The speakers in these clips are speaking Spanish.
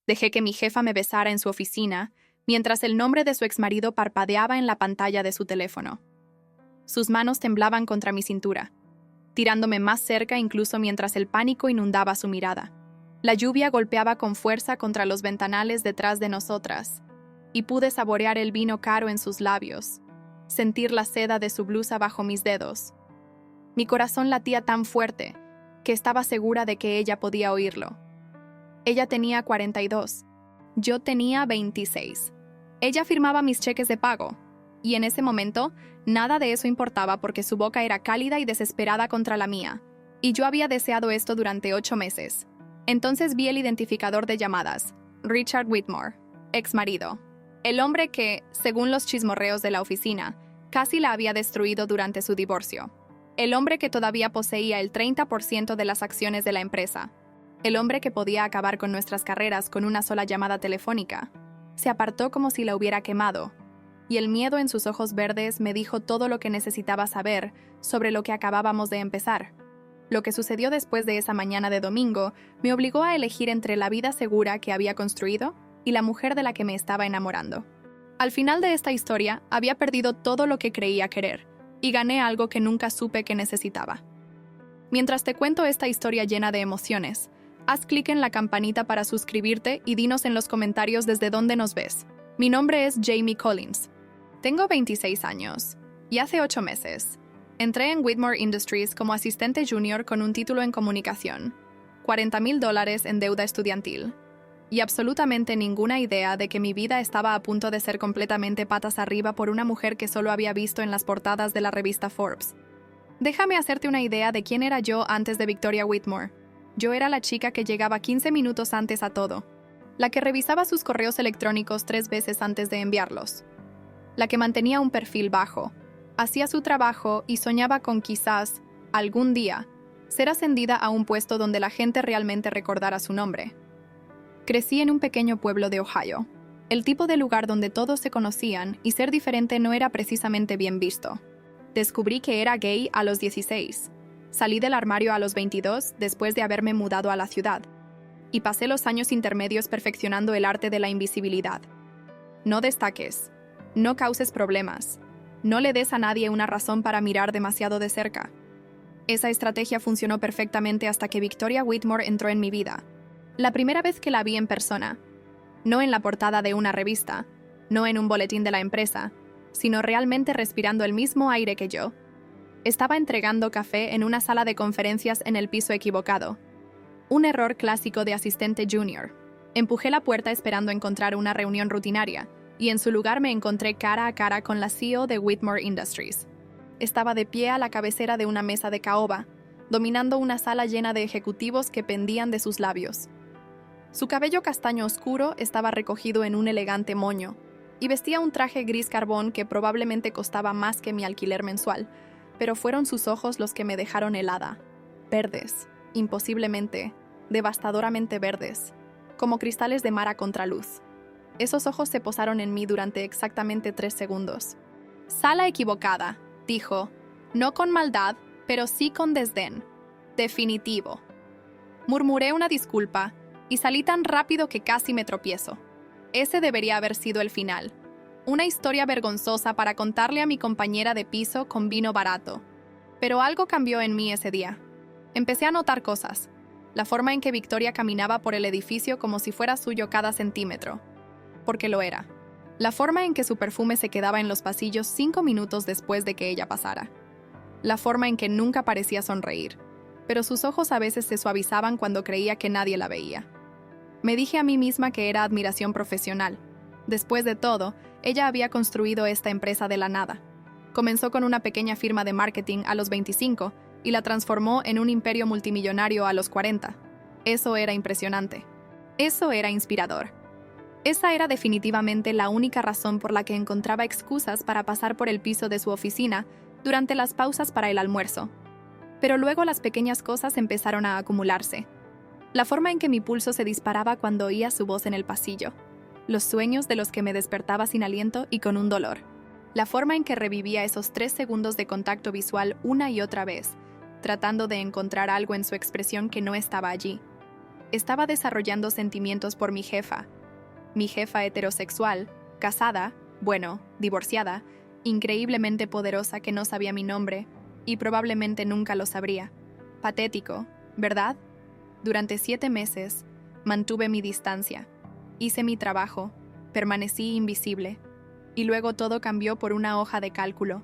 Dejé que mi jefa me besara en su oficina, mientras el nombre de su exmarido parpadeaba en la pantalla de su teléfono. Sus manos temblaban contra mi cintura, tirándome más cerca incluso mientras el pánico inundaba su mirada. La lluvia golpeaba con fuerza contra los ventanales detrás de nosotras, y pude saborear el vino caro en sus labios, sentir la seda de su blusa bajo mis dedos. Mi corazón latía tan fuerte que estaba segura de que ella podía oírlo. Ella tenía 42, yo tenía 26. Ella firmaba mis cheques de pago, y en ese momento nada de eso importaba porque su boca era cálida y desesperada contra la mía, y yo había deseado esto durante 8 meses. Entonces vi el identificador de llamadas, Richard Whitmore, exmarido, el hombre que, según los chismorreos de la oficina, casi la había destruido durante su divorcio. El hombre que todavía poseía el 30% de las acciones de la empresa. El hombre que podía acabar con nuestras carreras con una sola llamada telefónica. Se apartó como si la hubiera quemado, y el miedo en sus ojos verdes me dijo todo lo que necesitaba saber sobre lo que acabábamos de empezar. Lo que sucedió después de esa mañana de domingo me obligó a elegir entre la vida segura que había construido y la mujer de la que me estaba enamorando. Al final de esta historia, había perdido todo lo que creía querer, y gané algo que nunca supe que necesitaba. Mientras te cuento esta historia llena de emociones, haz clic en la campanita para suscribirte y dinos en los comentarios desde dónde nos ves. Mi nombre es Jamie Collins. Tengo 26 años, y hace 8 meses entré en Whitmore Industries como asistente junior con un título en comunicación, $40,000 en deuda estudiantil, y absolutamente ninguna idea de que mi vida estaba a punto de ser completamente patas arriba por una mujer que solo había visto en las portadas de la revista Forbes. Déjame hacerte una idea de quién era yo antes de Victoria Whitmore. Yo era la chica que llegaba 15 minutos antes a todo, la que revisaba sus correos electrónicos 3 veces antes de enviarlos, la que mantenía un perfil bajo, hacía su trabajo y soñaba con quizás, algún día, ser ascendida a un puesto donde la gente realmente recordara su nombre. Crecí en un pequeño pueblo de Ohio, el tipo de lugar donde todos se conocían y ser diferente no era precisamente bien visto. Descubrí que era gay a los 16. Salí del armario a los 22 después de haberme mudado a la ciudad, y pasé los años intermedios perfeccionando el arte de la invisibilidad. No destaques, no causes problemas, no le des a nadie una razón para mirar demasiado de cerca. Esa estrategia funcionó perfectamente hasta que Victoria Whitmore entró en mi vida. La primera vez que la vi en persona, no en la portada de una revista, no en un boletín de la empresa, sino realmente respirando el mismo aire que yo. Estaba entregando café en una sala de conferencias en el piso equivocado. Un error clásico de asistente junior. Empujé la puerta esperando encontrar una reunión rutinaria, y en su lugar me encontré cara a cara con la CEO de Whitmore Industries. Estaba de pie a la cabecera de una mesa de caoba, dominando una sala llena de ejecutivos que pendían de sus labios. Su cabello castaño oscuro estaba recogido en un elegante moño, y vestía un traje gris carbón que probablemente costaba más que mi alquiler mensual, pero fueron sus ojos los que me dejaron helada. Verdes, imposiblemente, devastadoramente verdes, como cristales de mar a contraluz. Esos ojos se posaron en mí durante exactamente 3 segundos. «Sala equivocada», dijo, no con maldad, pero sí con desdén. «Definitivo». Murmuré una disculpa y salí tan rápido que casi me tropiezo. Ese debería haber sido el final. Una historia vergonzosa para contarle a mi compañera de piso con vino barato. Pero algo cambió en mí ese día. Empecé a notar cosas. La forma en que Victoria caminaba por el edificio como si fuera suyo cada centímetro. Porque lo era. La forma en que su perfume se quedaba en los pasillos 5 minutos después de que ella pasara. La forma en que nunca parecía sonreír, pero sus ojos a veces se suavizaban cuando creía que nadie la veía. Me dije a mí misma que era admiración profesional. Después de todo, ella había construido esta empresa de la nada. Comenzó con una pequeña firma de marketing a los 25 y la transformó en un imperio multimillonario a los 40. Eso era impresionante. Eso era inspirador. Esa era definitivamente la única razón por la que encontraba excusas para pasar por el piso de su oficina durante las pausas para el almuerzo. Pero luego las pequeñas cosas empezaron a acumularse. La forma en que mi pulso se disparaba cuando oía su voz en el pasillo. Los sueños de los que me despertaba sin aliento y con un dolor. La forma en que revivía esos 3 segundos de contacto visual una y otra vez, tratando de encontrar algo en su expresión que no estaba allí. Estaba desarrollando sentimientos por mi jefa heterosexual, casada, bueno, divorciada, increíblemente poderosa que no sabía mi nombre y probablemente nunca lo sabría. Patético, ¿verdad? Durante 7 meses mantuve mi distancia, hice mi trabajo, permanecí invisible, y luego todo cambió por una hoja de cálculo.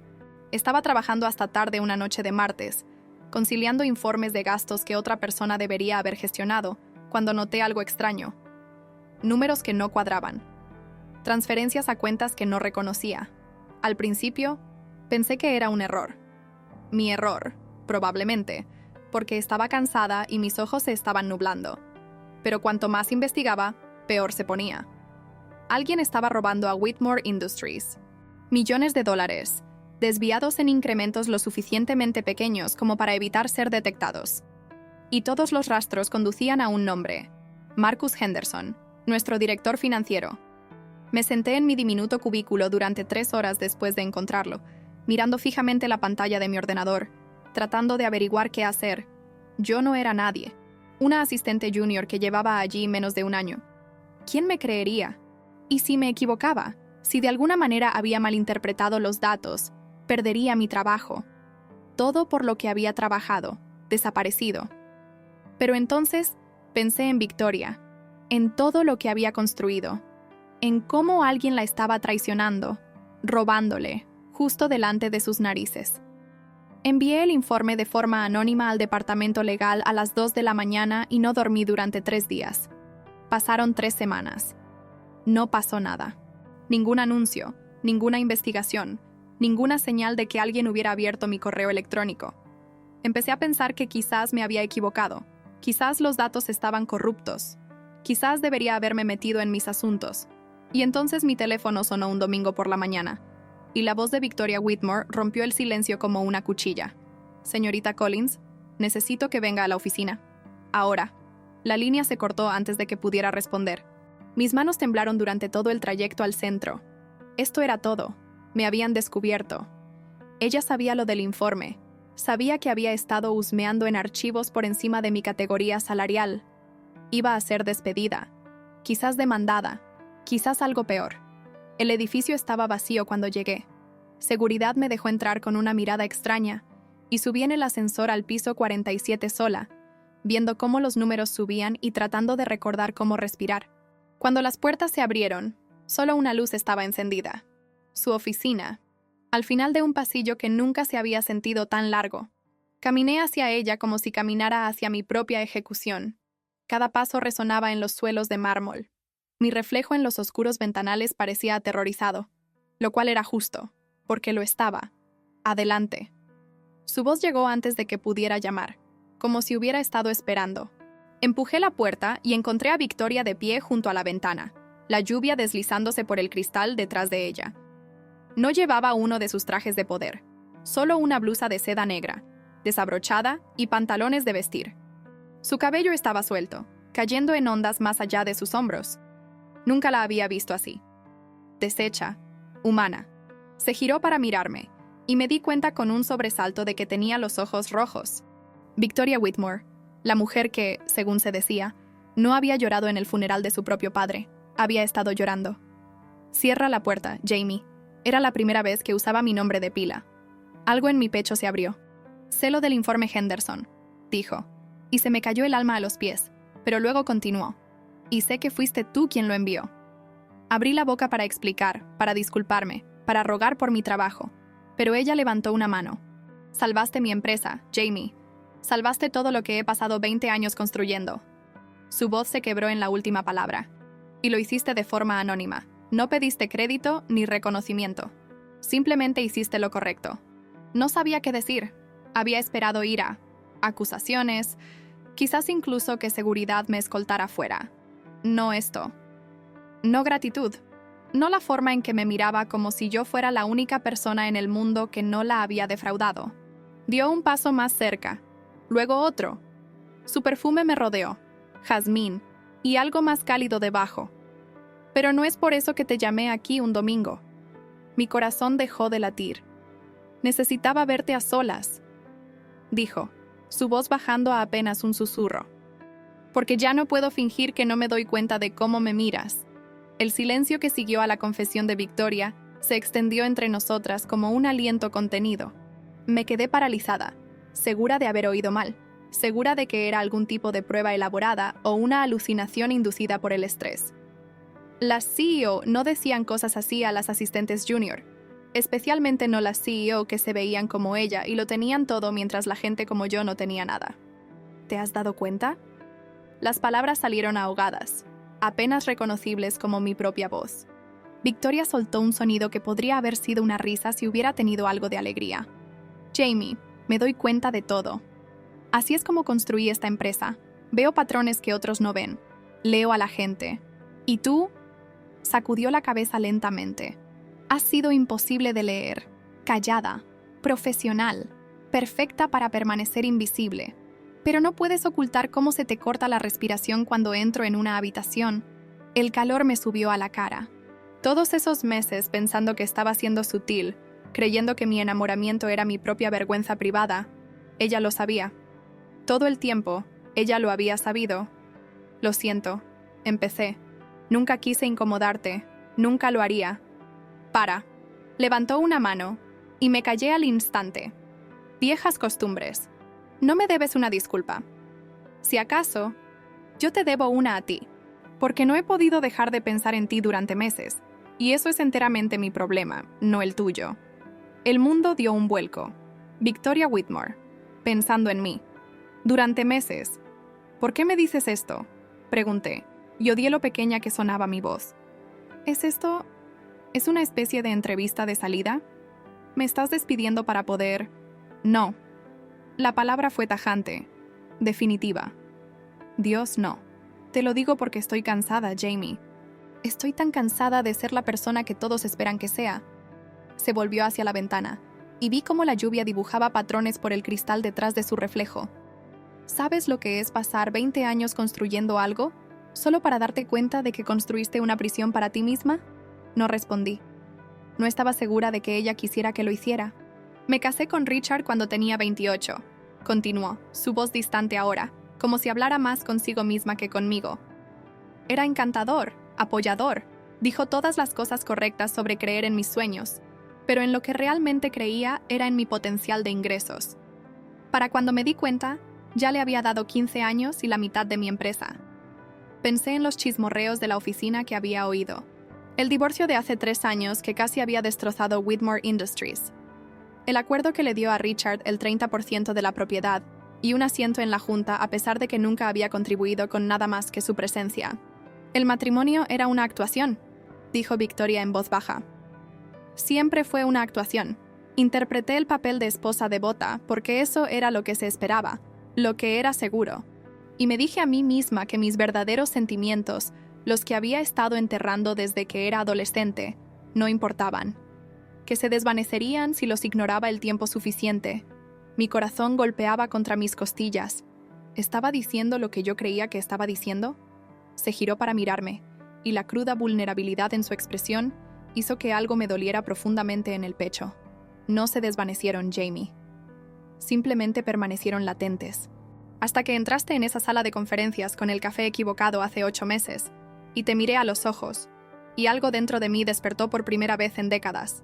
Estaba trabajando hasta tarde una noche de martes, conciliando informes de gastos que otra persona debería haber gestionado, cuando noté algo extraño. Números que no cuadraban. Transferencias a cuentas que no reconocía. Al principio, pensé que era un error. Mi error, probablemente, porque estaba cansada y mis ojos se estaban nublando. Pero cuanto más investigaba, peor se ponía. Alguien estaba robando a Whitmore Industries. Millones de dólares, desviados en incrementos lo suficientemente pequeños como para evitar ser detectados. Y todos los rastros conducían a un nombre: Marcus Henderson, nuestro director financiero. Me senté en mi diminuto cubículo durante 3 horas después de encontrarlo, mirando fijamente la pantalla de mi ordenador, tratando de averiguar qué hacer. Yo no era nadie, una asistente junior que llevaba allí menos de un año. ¿Quién me creería? ¿Y si me equivocaba? Si de alguna manera había malinterpretado los datos, perdería mi trabajo. Todo por lo que había trabajado, desaparecido. Pero entonces pensé en Victoria, en todo lo que había construido, en cómo alguien la estaba traicionando, robándole, justo delante de sus narices. Envié el informe de forma anónima al departamento legal a las 2 de la mañana y no dormí durante 3 días. Pasaron 3 semanas. No pasó nada. Ningún anuncio, ninguna investigación, ninguna señal de que alguien hubiera abierto mi correo electrónico. Empecé a pensar que quizás me había equivocado, quizás los datos estaban corruptos, quizás debería haberme metido en mis asuntos. Y entonces mi teléfono sonó un domingo por la mañana, y la voz de Victoria Whitmore rompió el silencio como una cuchilla. «Señorita Collins, necesito que venga a la oficina. Ahora». La línea se cortó antes de que pudiera responder. Mis manos temblaron durante todo el trayecto al centro. Esto era todo. Me habían descubierto. Ella sabía lo del informe. Sabía que había estado husmeando en archivos por encima de mi categoría salarial. Iba a ser despedida. Quizás demandada. Quizás algo peor. El edificio estaba vacío cuando llegué. Seguridad me dejó entrar con una mirada extraña y subí en el ascensor al piso 47 sola, viendo cómo los números subían y tratando de recordar cómo respirar. Cuando las puertas se abrieron, solo una luz estaba encendida. Su oficina, al final de un pasillo que nunca se había sentido tan largo. Caminé hacia ella como si caminara hacia mi propia ejecución. Cada paso resonaba en los suelos de mármol. Mi reflejo en los oscuros ventanales parecía aterrorizado, lo cual era justo, porque lo estaba. Adelante. Su voz llegó antes de que pudiera llamar, como si hubiera estado esperando. Empujé la puerta y encontré a Victoria de pie junto a la ventana, la lluvia deslizándose por el cristal detrás de ella. No llevaba uno de sus trajes de poder, solo una blusa de seda negra, desabrochada y pantalones de vestir. Su cabello estaba suelto, cayendo en ondas más allá de sus hombros. Nunca la había visto así. Deshecha, humana. Se giró para mirarme, y me di cuenta con un sobresalto de que tenía los ojos rojos. Victoria Whitmore, la mujer que, según se decía, no había llorado en el funeral de su propio padre, había estado llorando. «Cierra la puerta, Jamie». Era la primera vez que usaba mi nombre de pila. Algo en mi pecho se abrió. «Sé lo del informe Henderson», dijo, y se me cayó el alma a los pies, pero luego continuó. «Y sé que fuiste tú quien lo envió». Abrí la boca para explicar, para disculparme, para rogar por mi trabajo, pero ella levantó una mano. «Salvaste mi empresa, Jamie. Salvaste todo lo que he pasado 20 años construyendo». Su voz se quebró en la última palabra. «Y lo hiciste de forma anónima. No pediste crédito ni reconocimiento. Simplemente hiciste lo correcto». No sabía qué decir. Había esperado ira, acusaciones, quizás incluso que seguridad me escoltara fuera. No esto. No gratitud. No la forma en que me miraba como si yo fuera la única persona en el mundo que no la había defraudado. Dio un paso más cerca, luego otro. Su perfume me rodeó, jazmín, y algo más cálido debajo. «Pero no es por eso que te llamé aquí un domingo». Mi corazón dejó de latir. «Necesitaba verte a solas», dijo, su voz bajando a apenas un susurro. Porque ya no puedo fingir que no me doy cuenta de cómo me miras. El silencio que siguió a la confesión de Victoria se extendió entre nosotras como un aliento contenido. Me quedé paralizada, segura de haber oído mal, segura de que era algún tipo de prueba elaborada o una alucinación inducida por el estrés. Las CEO no decían cosas así a las asistentes junior, especialmente no las CEO que se veían como ella y lo tenían todo mientras la gente como yo no tenía nada. ¿Te has dado cuenta? Las palabras salieron ahogadas, apenas reconocibles como mi propia voz. Victoria soltó un sonido que podría haber sido una risa si hubiera tenido algo de alegría. Jamie, me doy cuenta de todo. Así es como construí esta empresa. Veo patrones que otros no ven. Leo a la gente. ¿Y tú? Sacudió la cabeza lentamente. Has sido imposible de leer. Callada. Profesional. Perfecta para permanecer invisible. Pero no puedes ocultar cómo se te corta la respiración cuando entro en una habitación. El calor me subió a la cara. Todos esos meses pensando que estaba siendo sutil, creyendo que mi enamoramiento era mi propia vergüenza privada, ella lo sabía. Todo el tiempo, ella lo había sabido. Lo siento, empecé. Nunca quise incomodarte, nunca lo haría. Para. Levantó una mano, y me callé al instante. Viejas costumbres. No me debes una disculpa. Si acaso, yo te debo una a ti, porque no he podido dejar de pensar en ti durante meses, y eso es enteramente mi problema, no el tuyo. El mundo dio un vuelco. Victoria Whitmore, pensando en mí. Durante meses. ¿Por qué me dices esto?, pregunté, y odié lo pequeña que sonaba mi voz. ¿Es esto? ¿Es una especie de entrevista de salida? ¿Me estás despidiendo para poder...? No. La palabra fue tajante, definitiva. Dios, no. Te lo digo porque estoy cansada, Jamie. Estoy tan cansada de ser la persona que todos esperan que sea. Se volvió hacia la ventana, y vi cómo la lluvia dibujaba patrones por el cristal detrás de su reflejo. ¿Sabes lo que es pasar 20 años construyendo algo, solo para darte cuenta de que construiste una prisión para ti misma? No respondí. No estaba segura de que ella quisiera que lo hiciera. Me casé con Richard cuando tenía 28, continuó, su voz distante ahora, como si hablara más consigo misma que conmigo. Era encantador, apoyador, dijo todas las cosas correctas sobre creer en mis sueños, pero en lo que realmente creía era en mi potencial de ingresos. Para cuando me di cuenta, ya le había dado 15 años y la mitad de mi empresa. Pensé en los chismorreos de la oficina que había oído. El divorcio de hace 3 años que casi había destrozado Whitmore Industries. El acuerdo que le dio a Richard el 30% de la propiedad y un asiento en la junta a pesar de que nunca había contribuido con nada más que su presencia. El matrimonio era una actuación, dijo Victoria en voz baja. Siempre fue una actuación. Interpreté el papel de esposa devota porque eso era lo que se esperaba, lo que era seguro. Y me dije a mí misma que mis verdaderos sentimientos, los que había estado enterrando desde que era adolescente, no importaban. Que se desvanecerían si los ignoraba el tiempo suficiente. Mi corazón golpeaba contra mis costillas. ¿Estaba diciendo lo que yo creía que estaba diciendo? Se giró para mirarme, y la cruda vulnerabilidad en su expresión hizo que algo me doliera profundamente en el pecho. No se desvanecieron, Jamie. Simplemente permanecieron latentes. Hasta que entraste en esa sala de conferencias con el café equivocado hace 8 meses, y te miré a los ojos, y algo dentro de mí despertó por primera vez en décadas.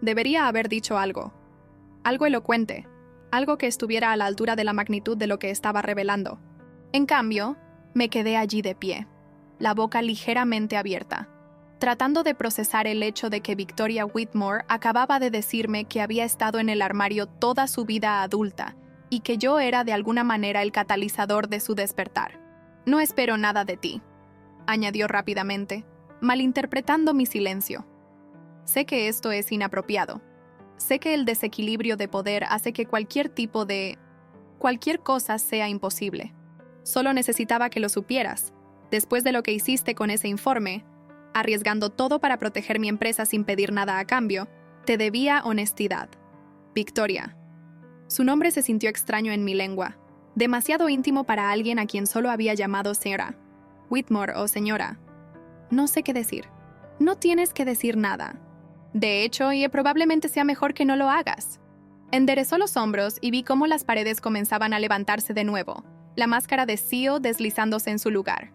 Debería haber dicho algo. Algo elocuente. Algo que estuviera a la altura de la magnitud de lo que estaba revelando. En cambio, me quedé allí de pie, la boca ligeramente abierta, tratando de procesar el hecho de que Victoria Whitmore acababa de decirme que había estado en el armario toda su vida adulta y que yo era de alguna manera el catalizador de su despertar. No espero nada de ti, añadió rápidamente, malinterpretando mi silencio. Sé que esto es inapropiado. Sé que el desequilibrio de poder hace que cualquier cosa sea imposible. Solo necesitaba que lo supieras. Después de lo que hiciste con ese informe, arriesgando todo para proteger mi empresa sin pedir nada a cambio, te debía honestidad. Victoria. Su nombre se sintió extraño en mi lengua, demasiado íntimo para alguien a quien solo había llamado señora. Whitmore o señora. No sé qué decir. No tienes que decir nada. De hecho, y probablemente sea mejor que no lo hagas. Enderezó los hombros y vi cómo las paredes comenzaban a levantarse de nuevo, la máscara de CEO deslizándose en su lugar.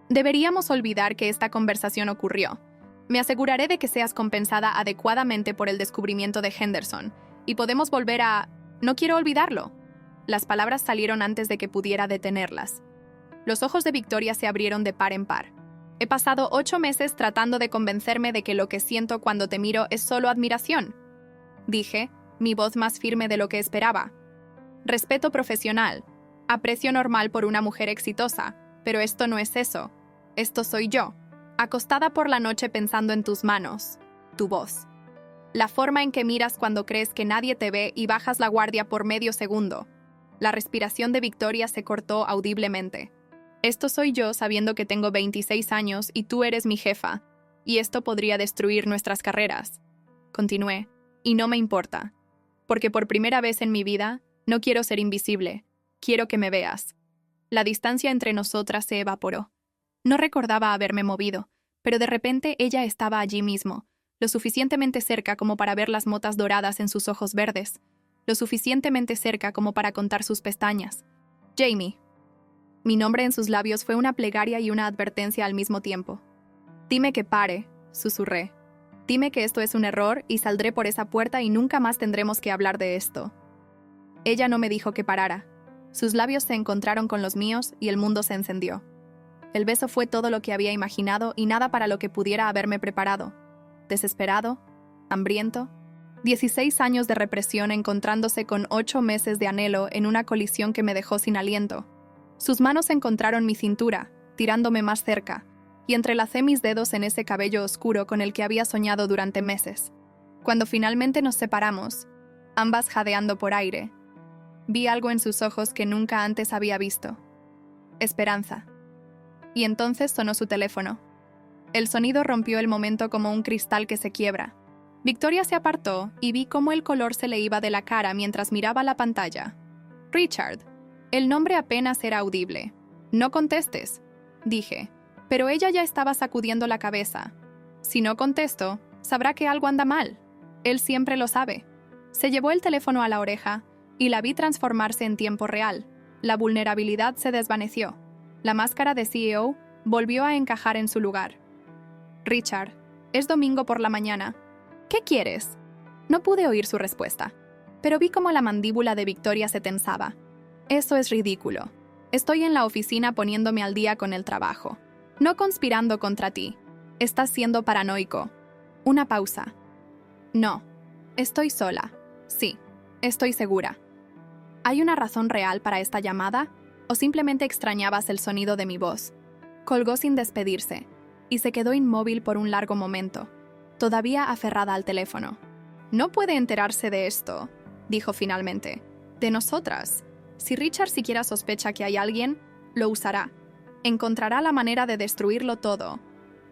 Deberíamos olvidar que esta conversación ocurrió. Me aseguraré de que seas compensada adecuadamente por el descubrimiento de Henderson, y podemos volver a... No quiero olvidarlo. Las palabras salieron antes de que pudiera detenerlas. Los ojos de Victoria se abrieron de par en par. He pasado 8 meses tratando de convencerme de que lo que siento cuando te miro es solo admiración. Dije, mi voz más firme de lo que esperaba. Respeto profesional, aprecio normal por una mujer exitosa, pero esto no es eso. Esto soy yo, acostada por la noche pensando en tus manos, tu voz. La forma en que miras cuando crees que nadie te ve y bajas la guardia por medio segundo. La respiración de Victoria se cortó audiblemente. Esto soy yo sabiendo que tengo 26 años y tú eres mi jefa, y esto podría destruir nuestras carreras. Continué, y no me importa, porque por primera vez en mi vida no quiero ser invisible, quiero que me veas. La distancia entre nosotras se evaporó. No recordaba haberme movido, pero de repente ella estaba allí mismo, lo suficientemente cerca como para ver las motas doradas en sus ojos verdes, lo suficientemente cerca como para contar sus pestañas. Jamie. Mi nombre en sus labios fue una plegaria y una advertencia al mismo tiempo. Dime que pare, susurré. Dime que esto es un error y saldré por esa puerta y nunca más tendremos que hablar de esto. Ella no me dijo que parara. Sus labios se encontraron con los míos y el mundo se encendió. El beso fue todo lo que había imaginado y nada para lo que pudiera haberme preparado. Desesperado, hambriento, 16 años de represión encontrándose con 8 meses de anhelo en una colisión que me dejó sin aliento. Sus manos encontraron mi cintura, tirándome más cerca, y entrelacé mis dedos en ese cabello oscuro con el que había soñado durante meses. Cuando finalmente nos separamos, ambas jadeando por aire, vi algo en sus ojos que nunca antes había visto. Esperanza. Y entonces sonó su teléfono. El sonido rompió el momento como un cristal que se quiebra. Victoria se apartó y vi cómo el color se le iba de la cara mientras miraba la pantalla. Richard. El nombre apenas era audible. No contestes, dije, pero ella ya estaba sacudiendo la cabeza. Si no contesto, sabrá que algo anda mal. Él siempre lo sabe. Se llevó el teléfono a la oreja y la vi transformarse en tiempo real. La vulnerabilidad se desvaneció. La máscara de CEO volvió a encajar en su lugar. Richard, es domingo por la mañana. ¿Qué quieres? No pude oír su respuesta, pero vi cómo la mandíbula de Victoria se tensaba. Eso es ridículo. Estoy en la oficina poniéndome al día con el trabajo. No conspirando contra ti. Estás siendo paranoico. Una pausa. No. Estoy sola. Sí. Estoy segura. ¿Hay una razón real para esta llamada? ¿O simplemente extrañabas el sonido de mi voz? Colgó sin despedirse, y se quedó inmóvil por un largo momento, todavía aferrada al teléfono. No puede enterarse de esto, dijo finalmente. De nosotras. Si Richard siquiera sospecha que hay alguien, lo usará. Encontrará la manera de destruirlo todo.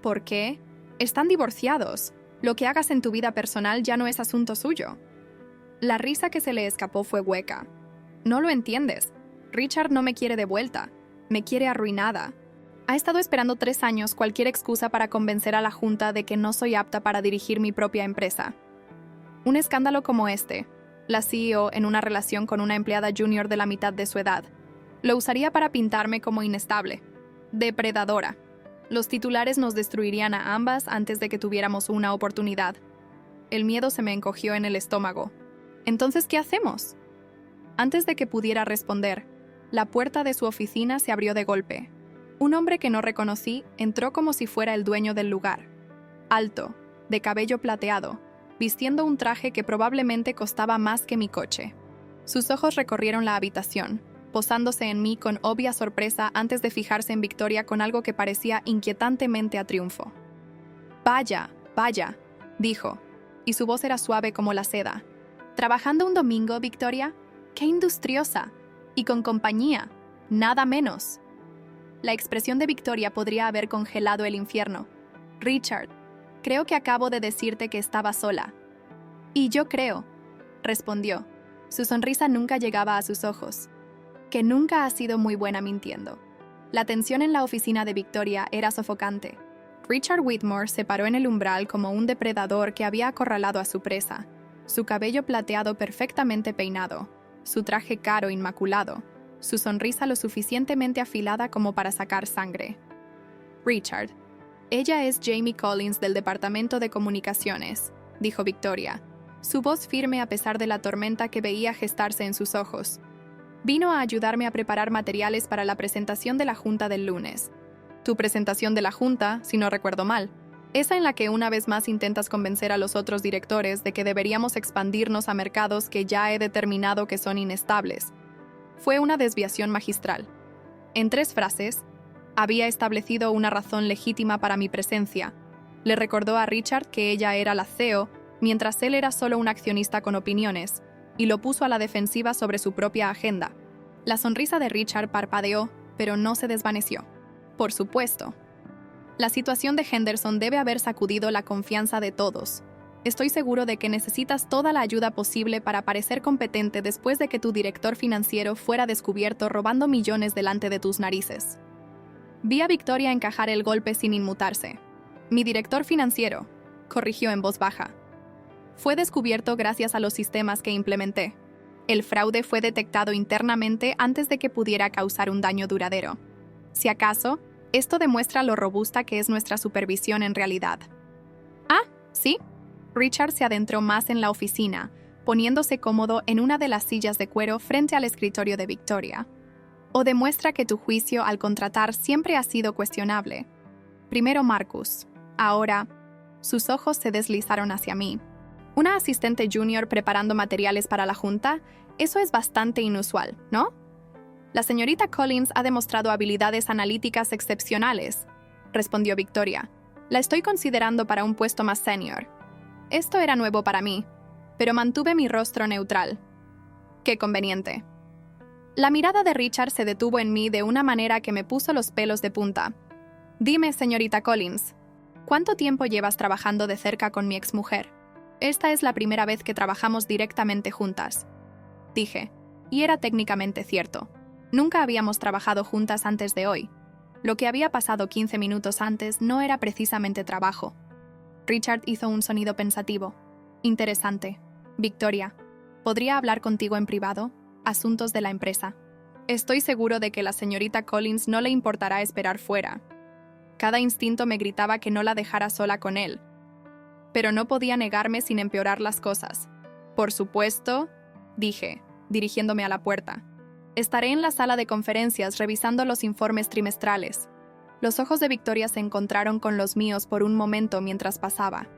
¿Por qué? Están divorciados. Lo que hagas en tu vida personal ya no es asunto suyo. La risa que se le escapó fue hueca. No lo entiendes. Richard no me quiere de vuelta. Me quiere arruinada. Ha estado esperando 3 años cualquier excusa para convencer a la Junta de que no soy apta para dirigir mi propia empresa. Un escándalo como este, la CEO en una relación con una empleada junior de la mitad de su edad, lo usaría para pintarme como inestable, depredadora. Los titulares nos destruirían a ambas antes de que tuviéramos una oportunidad. El miedo se me encogió en el estómago. ¿Entonces qué hacemos? Antes de que pudiera responder, la puerta de su oficina se abrió de golpe. Un hombre que no reconocí entró como si fuera el dueño del lugar. Alto, de cabello plateado, vistiendo un traje que probablemente costaba más que mi coche. Sus ojos recorrieron la habitación, posándose en mí con obvia sorpresa antes de fijarse en Victoria con algo que parecía inquietantemente a triunfo. «Vaya, vaya», dijo, y su voz era suave como la seda. «¿Trabajando un domingo, Victoria? ¡Qué industriosa! Y con compañía, nada menos». La expresión de Victoria podría haber congelado el infierno. «Richard, creo que acabo de decirte que estaba sola». «Y yo creo», respondió. Su sonrisa nunca llegaba a sus ojos. «Que nunca ha sido muy buena mintiendo». La tensión en la oficina de Victoria era sofocante. Richard Whitmore se paró en el umbral como un depredador que había acorralado a su presa. Su cabello plateado perfectamente peinado, su traje caro inmaculado, su sonrisa lo suficientemente afilada como para sacar sangre. Richard, ella es Jamie Collins del Departamento de Comunicaciones, dijo Victoria, su voz firme a pesar de la tormenta que veía gestarse en sus ojos. Vino a ayudarme a preparar materiales para la presentación de la junta del lunes. Tu presentación de la junta, si no recuerdo mal, esa en la que una vez más intentas convencer a los otros directores de que deberíamos expandirnos a mercados que ya he determinado que son inestables. Fue una desviación magistral. En 3 frases, había establecido una razón legítima para mi presencia. Le recordó a Richard que ella era la CEO, mientras él era solo un accionista con opiniones, y lo puso a la defensiva sobre su propia agenda. La sonrisa de Richard parpadeó, pero no se desvaneció. Por supuesto. La situación de Henderson debe haber sacudido la confianza de todos. Estoy seguro de que necesitas toda la ayuda posible para parecer competente después de que tu director financiero fuera descubierto robando millones delante de tus narices. Vi a Victoria encajar el golpe sin inmutarse. Mi director financiero, corrigió en voz baja. Fue descubierto gracias a los sistemas que implementé. El fraude fue detectado internamente antes de que pudiera causar un daño duradero. Si acaso, esto demuestra lo robusta que es nuestra supervisión en realidad. Ah, ¿sí? Richard se adentró más en la oficina, poniéndose cómodo en una de las sillas de cuero frente al escritorio de Victoria. O demuestra que tu juicio al contratar siempre ha sido cuestionable. Primero Marcus, ahora, sus ojos se deslizaron hacia mí. Una asistente junior preparando materiales para la junta, eso es bastante inusual, ¿no? La señorita Collins ha demostrado habilidades analíticas excepcionales, respondió Victoria. La estoy considerando para un puesto más senior. Esto era nuevo para mí, pero mantuve mi rostro neutral. Qué conveniente. La mirada de Richard se detuvo en mí de una manera que me puso los pelos de punta. Dime, señorita Collins, ¿cuánto tiempo llevas trabajando de cerca con mi exmujer? Esta es la primera vez que trabajamos directamente juntas. Dije, y era técnicamente cierto. Nunca habíamos trabajado juntas antes de hoy. Lo que había pasado 15 minutos antes no era precisamente trabajo. Richard hizo un sonido pensativo. Interesante. Victoria, ¿podría hablar contigo en privado? Asuntos de la empresa. Estoy seguro de que la señorita Collins no le importará esperar fuera. Cada instinto me gritaba que no la dejara sola con él. Pero no podía negarme sin empeorar las cosas. Por supuesto, dije, dirigiéndome a la puerta. Estaré en la sala de conferencias revisando los informes trimestrales. Los ojos de Victoria se encontraron con los míos por un momento mientras pasaba.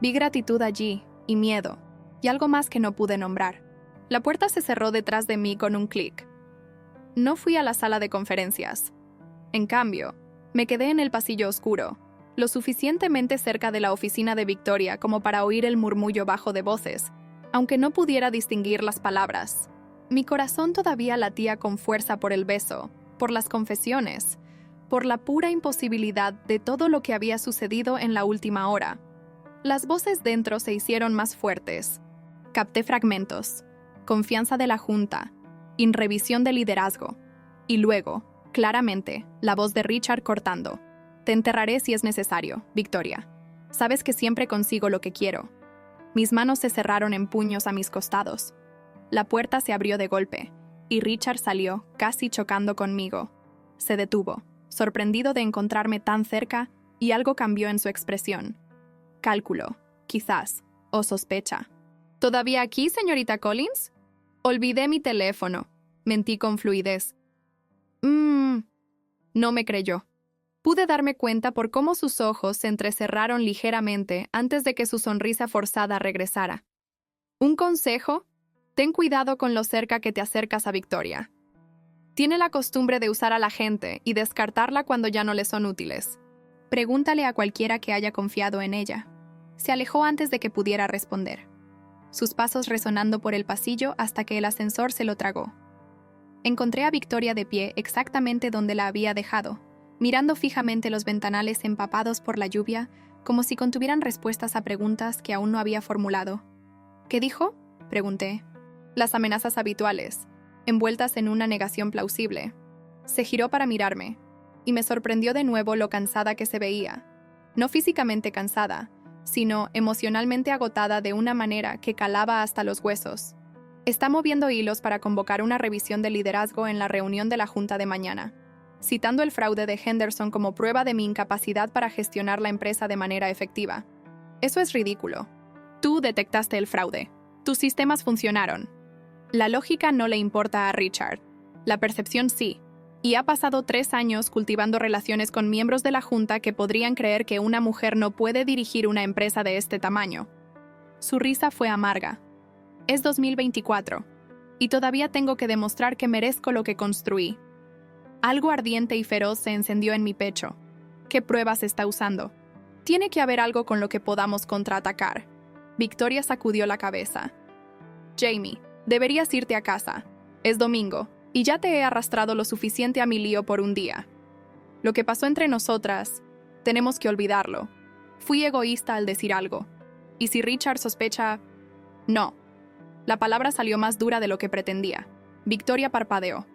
Vi gratitud allí, y miedo, y algo más que no pude nombrar. La puerta se cerró detrás de mí con un clic. No fui a la sala de conferencias. En cambio, me quedé en el pasillo oscuro, lo suficientemente cerca de la oficina de Victoria como para oír el murmullo bajo de voces, aunque no pudiera distinguir las palabras. Mi corazón todavía latía con fuerza por el beso, por las confesiones, por la pura imposibilidad de todo lo que había sucedido en la última hora. Las voces dentro se hicieron más fuertes. Capté fragmentos, confianza de la junta, revisión de liderazgo, y luego, claramente, la voz de Richard cortando. Te enterraré si es necesario, Victoria. Sabes que siempre consigo lo que quiero. Mis manos se cerraron en puños a mis costados. La puerta se abrió de golpe, y Richard salió, casi chocando conmigo. Se detuvo, sorprendido de encontrarme tan cerca, y algo cambió en su expresión. Cálculo, quizás, o sospecha. ¿Todavía aquí, señorita Collins? Olvidé mi teléfono, mentí con fluidez. No me creyó. Pude darme cuenta por cómo sus ojos se entrecerraron ligeramente antes de que su sonrisa forzada regresara. ¿Un consejo? Ten cuidado con lo cerca que te acercas a Victoria. Tiene la costumbre de usar a la gente y descartarla cuando ya no le son útiles. Pregúntale a cualquiera que haya confiado en ella. Se alejó antes de que pudiera responder. Sus pasos resonando por el pasillo hasta que el ascensor se lo tragó. Encontré a Victoria de pie exactamente donde la había dejado, mirando fijamente los ventanales empapados por la lluvia, como si contuvieran respuestas a preguntas que aún no había formulado. ¿Qué dijo?, pregunté. Las amenazas habituales, envueltas en una negación plausible. Se giró para mirarme, y me sorprendió de nuevo lo cansada que se veía. No físicamente cansada, sino emocionalmente agotada de una manera que calaba hasta los huesos. Está moviendo hilos para convocar una revisión de liderazgo en la reunión de la Junta de mañana, citando el fraude de Henderson como prueba de mi incapacidad para gestionar la empresa de manera efectiva. Eso es ridículo. Tú detectaste el fraude. Tus sistemas funcionaron. La lógica no le importa a Richard. La percepción sí. Y ha pasado 3 años cultivando relaciones con miembros de la Junta que podrían creer que una mujer no puede dirigir una empresa de este tamaño. Su risa fue amarga. Es 2024. Y todavía tengo que demostrar que merezco lo que construí. Algo ardiente y feroz se encendió en mi pecho. ¿Qué pruebas está usando? Tiene que haber algo con lo que podamos contraatacar. Victoria sacudió la cabeza. Jamie, deberías irte a casa. Es domingo, y ya te he arrastrado lo suficiente a mi lío por un día. Lo que pasó entre nosotras, tenemos que olvidarlo. Fui egoísta al decir algo. Y si Richard sospecha... No. La palabra salió más dura de lo que pretendía. Victoria parpadeó.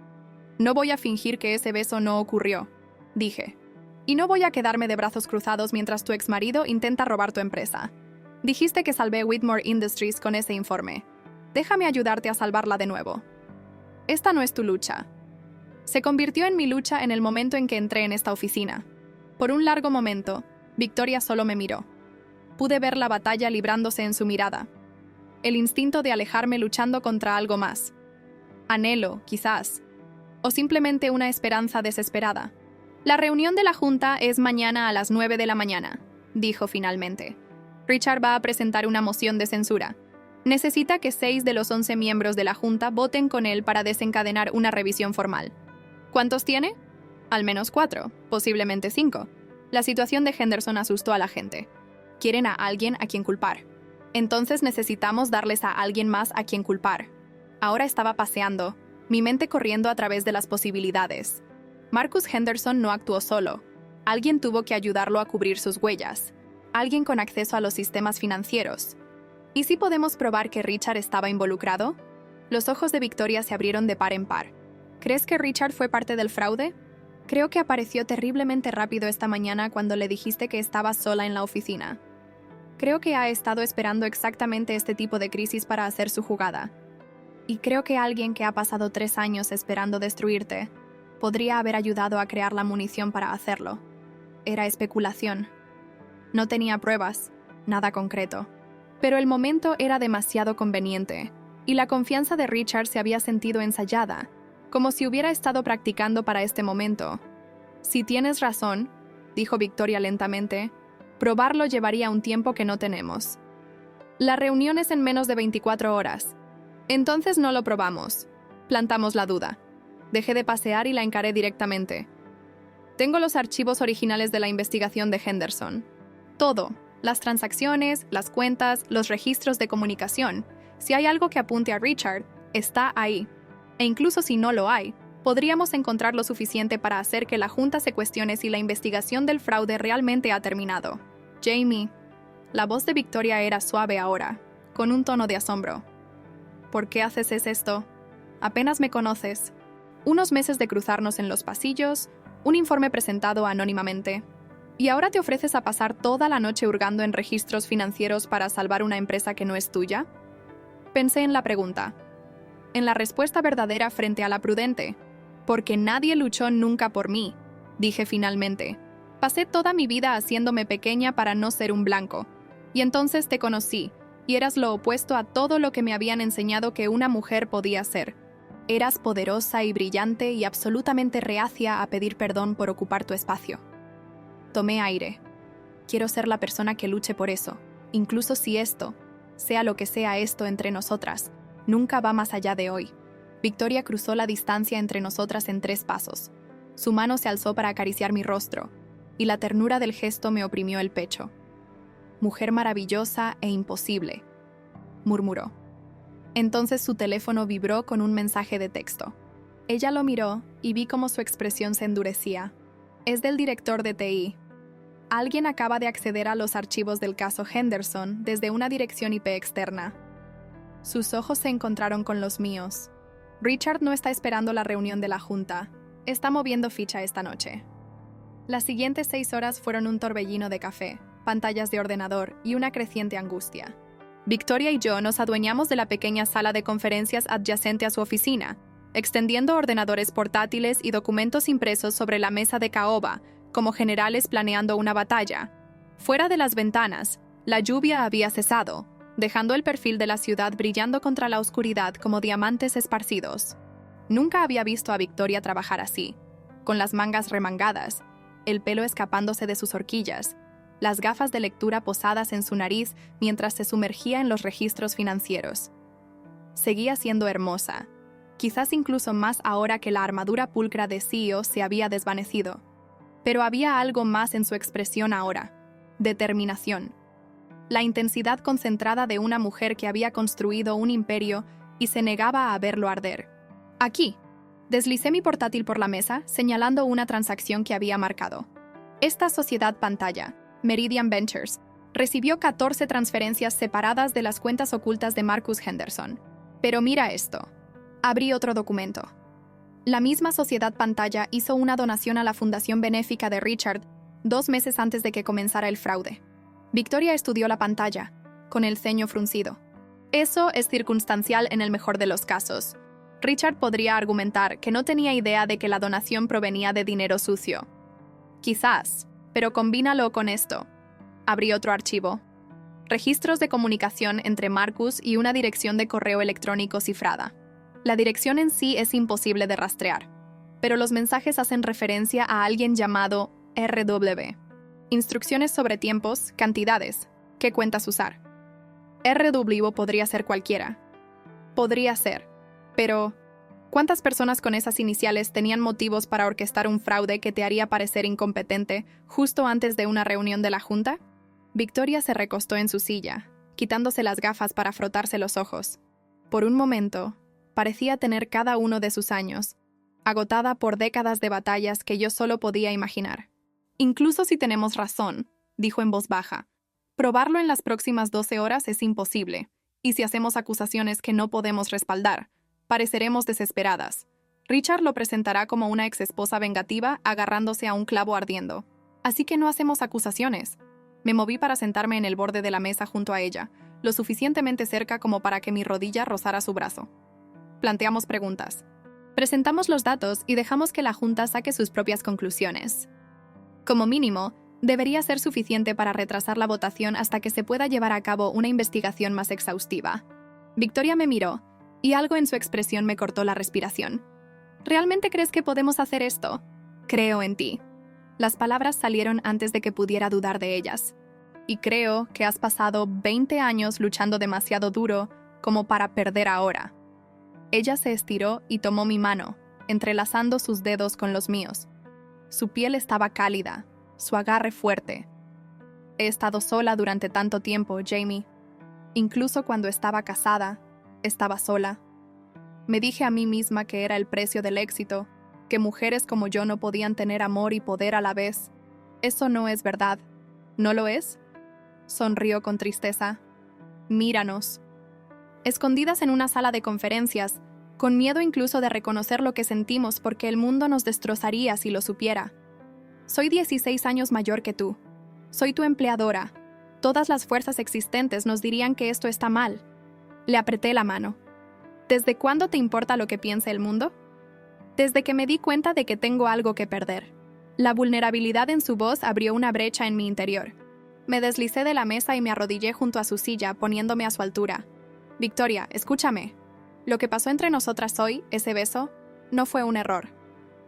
No voy a fingir que ese beso no ocurrió, dije. Y no voy a quedarme de brazos cruzados mientras tu exmarido intenta robar tu empresa. Dijiste que salvé Whitmore Industries con ese informe. Déjame ayudarte a salvarla de nuevo. Esta no es tu lucha. Se convirtió en mi lucha en el momento en que entré en esta oficina. Por un largo momento, Victoria solo me miró. Pude ver la batalla librándose en su mirada. El instinto de alejarme luchando contra algo más. Anhelo, quizás. O simplemente una esperanza desesperada. La reunión de la Junta es mañana a las 9 de la mañana, dijo finalmente. Richard va a presentar una moción de censura. Necesita que 6 de los 11 miembros de la Junta voten con él para desencadenar una revisión formal. ¿Cuántos tiene? Al menos 4, posiblemente 5. La situación de Henderson asustó a la gente. Quieren a alguien a quien culpar. Entonces necesitamos darles a alguien más a quien culpar. Ahora estaba paseando, mi mente corriendo a través de las posibilidades. Marcus Henderson no actuó solo. Alguien tuvo que ayudarlo a cubrir sus huellas. Alguien con acceso a los sistemas financieros. ¿Y si podemos probar que Richard estaba involucrado? Los ojos de Victoria se abrieron de par en par. ¿Crees que Richard fue parte del fraude? Creo que apareció terriblemente rápido esta mañana cuando le dijiste que estaba sola en la oficina. Creo que ha estado esperando exactamente este tipo de crisis para hacer su jugada. Y creo que alguien que ha pasado 3 años esperando destruirte podría haber ayudado a crear la munición para hacerlo. Era especulación. No tenía pruebas, nada concreto. Pero el momento era demasiado conveniente, y la confianza de Richard se había sentido ensayada, como si hubiera estado practicando para este momento. Si tienes razón, dijo Victoria lentamente, probarlo llevaría un tiempo que no tenemos. La reunión es en menos de 24 horas. Entonces no lo probamos. Plantamos la duda. Dejé de pasear y la encaré directamente. Tengo los archivos originales de la investigación de Henderson. Todo. Las transacciones, las cuentas, los registros de comunicación. Si hay algo que apunte a Richard, está ahí. E incluso si no lo hay, podríamos encontrar lo suficiente para hacer que la Junta se cuestione si la investigación del fraude realmente ha terminado. Jamie. La voz de Victoria era suave ahora, con un tono de asombro. ¿Por qué haces esto? Apenas me conoces. Unos meses de cruzarnos en los pasillos, un informe presentado anónimamente. ¿Y ahora te ofreces a pasar toda la noche hurgando en registros financieros para salvar una empresa que no es tuya? Pensé en la pregunta. En la respuesta verdadera frente a la prudente. Porque nadie luchó nunca por mí, dije finalmente. Pasé toda mi vida haciéndome pequeña para no ser un blanco. Y entonces te conocí, y eras lo opuesto a todo lo que me habían enseñado que una mujer podía ser. Eras poderosa y brillante y absolutamente reacia a pedir perdón por ocupar tu espacio. Tomé aire. Quiero ser la persona que luche por eso, incluso si esto, sea lo que sea esto entre nosotras, nunca va más allá de hoy. Victoria cruzó la distancia entre nosotras en 3 pasos. Su mano se alzó para acariciar mi rostro, y la ternura del gesto me oprimió el pecho. Mujer maravillosa e imposible, murmuró. Entonces su teléfono vibró con un mensaje de texto. Ella lo miró y vi cómo su expresión se endurecía. Es del director de TI. Alguien acaba de acceder a los archivos del caso Henderson desde una dirección IP externa. Sus ojos se encontraron con los míos. Richard no está esperando la reunión de la Junta. Está moviendo ficha esta noche. Las siguientes 6 horas fueron un torbellino de café, pantallas de ordenador y una creciente angustia. Victoria y yo nos adueñamos de la pequeña sala de conferencias adyacente a su oficina, extendiendo ordenadores portátiles y documentos impresos sobre la mesa de caoba, como generales planeando una batalla. Fuera de las ventanas, la lluvia había cesado, dejando el perfil de la ciudad brillando contra la oscuridad como diamantes esparcidos. Nunca había visto a Victoria trabajar así, con las mangas remangadas, el pelo escapándose de sus horquillas, las gafas de lectura posadas en su nariz mientras se sumergía en los registros financieros. Seguía siendo hermosa, quizás incluso más ahora que la armadura pulcra de CEO se había desvanecido. Pero había algo más en su expresión ahora: determinación. La intensidad concentrada de una mujer que había construido un imperio y se negaba a verlo arder. Aquí. Deslicé mi portátil por la mesa, señalando una transacción que había marcado. Esta sociedad pantalla, Meridian Ventures, recibió 14 transferencias separadas de las cuentas ocultas de Marcus Henderson. Pero mira esto. Abrí otro documento. La misma sociedad pantalla hizo una donación a la fundación benéfica de Richard 2 meses antes de que comenzara el fraude. Victoria estudió la pantalla, con el ceño fruncido. Eso es circunstancial en el mejor de los casos. Richard podría argumentar que no tenía idea de que la donación provenía de dinero sucio. Quizás, pero combínalo con esto. Abrí otro archivo. Registros de comunicación entre Marcus y una dirección de correo electrónico cifrada. La dirección en sí es imposible de rastrear, pero los mensajes hacen referencia a alguien llamado RW. Instrucciones sobre tiempos, cantidades, qué cuentas usar. RW podría ser cualquiera. Podría ser. Pero, ¿cuántas personas con esas iniciales tenían motivos para orquestar un fraude que te haría parecer incompetente justo antes de una reunión de la junta? Victoria se recostó en su silla, quitándose las gafas para frotarse los ojos. Por un momento, parecía tener cada uno de sus años, agotada por décadas de batallas que yo solo podía imaginar. Incluso si tenemos razón, dijo en voz baja, probarlo en las próximas 12 horas es imposible, y si hacemos acusaciones que no podemos respaldar, pareceremos desesperadas. Richard lo presentará como una exesposa vengativa agarrándose a un clavo ardiendo. Así que no hacemos acusaciones. Me moví para sentarme en el borde de la mesa junto a ella, lo suficientemente cerca como para que mi rodilla rozara su brazo. Planteamos preguntas. Presentamos los datos y dejamos que la Junta saque sus propias conclusiones. Como mínimo, debería ser suficiente para retrasar la votación hasta que se pueda llevar a cabo una investigación más exhaustiva. Victoria me miró, y algo en su expresión me cortó la respiración. ¿Realmente crees que podemos hacer esto? Creo en ti. Las palabras salieron antes de que pudiera dudar de ellas. Y creo que has pasado 20 años luchando demasiado duro como para perder ahora. Ella se estiró y tomó mi mano, entrelazando sus dedos con los míos. Su piel estaba cálida, su agarre fuerte. He estado sola durante tanto tiempo, Jamie. Incluso cuando estaba casada, estaba sola. Me dije a mí misma que era el precio del éxito, que mujeres como yo no podían tener amor y poder a la vez. Eso no es verdad. ¿No lo es? Sonrió con tristeza. Míranos. Escondidas en una sala de conferencias, con miedo incluso de reconocer lo que sentimos porque el mundo nos destrozaría si lo supiera. Soy 16 años mayor que tú. Soy tu empleadora. Todas las fuerzas existentes nos dirían que esto está mal. Le apreté la mano. ¿Desde cuándo te importa lo que piense el mundo? Desde que me di cuenta de que tengo algo que perder. La vulnerabilidad en su voz abrió una brecha en mi interior. Me deslicé de la mesa y me arrodillé junto a su silla, poniéndome a su altura. Victoria, escúchame. Lo que pasó entre nosotras hoy, ese beso, no fue un error.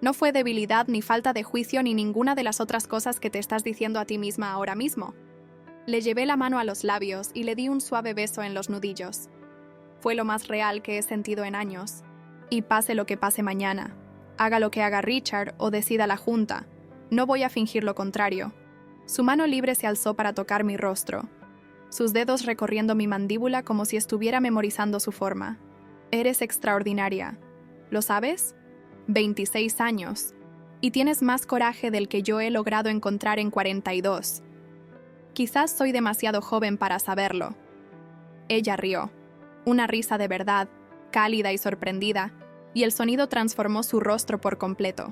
No fue debilidad ni falta de juicio ni ninguna de las otras cosas que te estás diciendo a ti misma ahora mismo. Le llevé la mano a los labios y le di un suave beso en los nudillos. Fue lo más real que he sentido en años. Y pase lo que pase mañana, haga lo que haga Richard o decida la Junta, no voy a fingir lo contrario. Su mano libre se alzó para tocar mi rostro, sus dedos recorriendo mi mandíbula como si estuviera memorizando su forma. Eres extraordinaria. ¿Lo sabes? 26 años. Y tienes más coraje del que yo he logrado encontrar en 42. Quizás soy demasiado joven para saberlo. Ella rió. Una risa de verdad, cálida y sorprendida, y el sonido transformó su rostro por completo.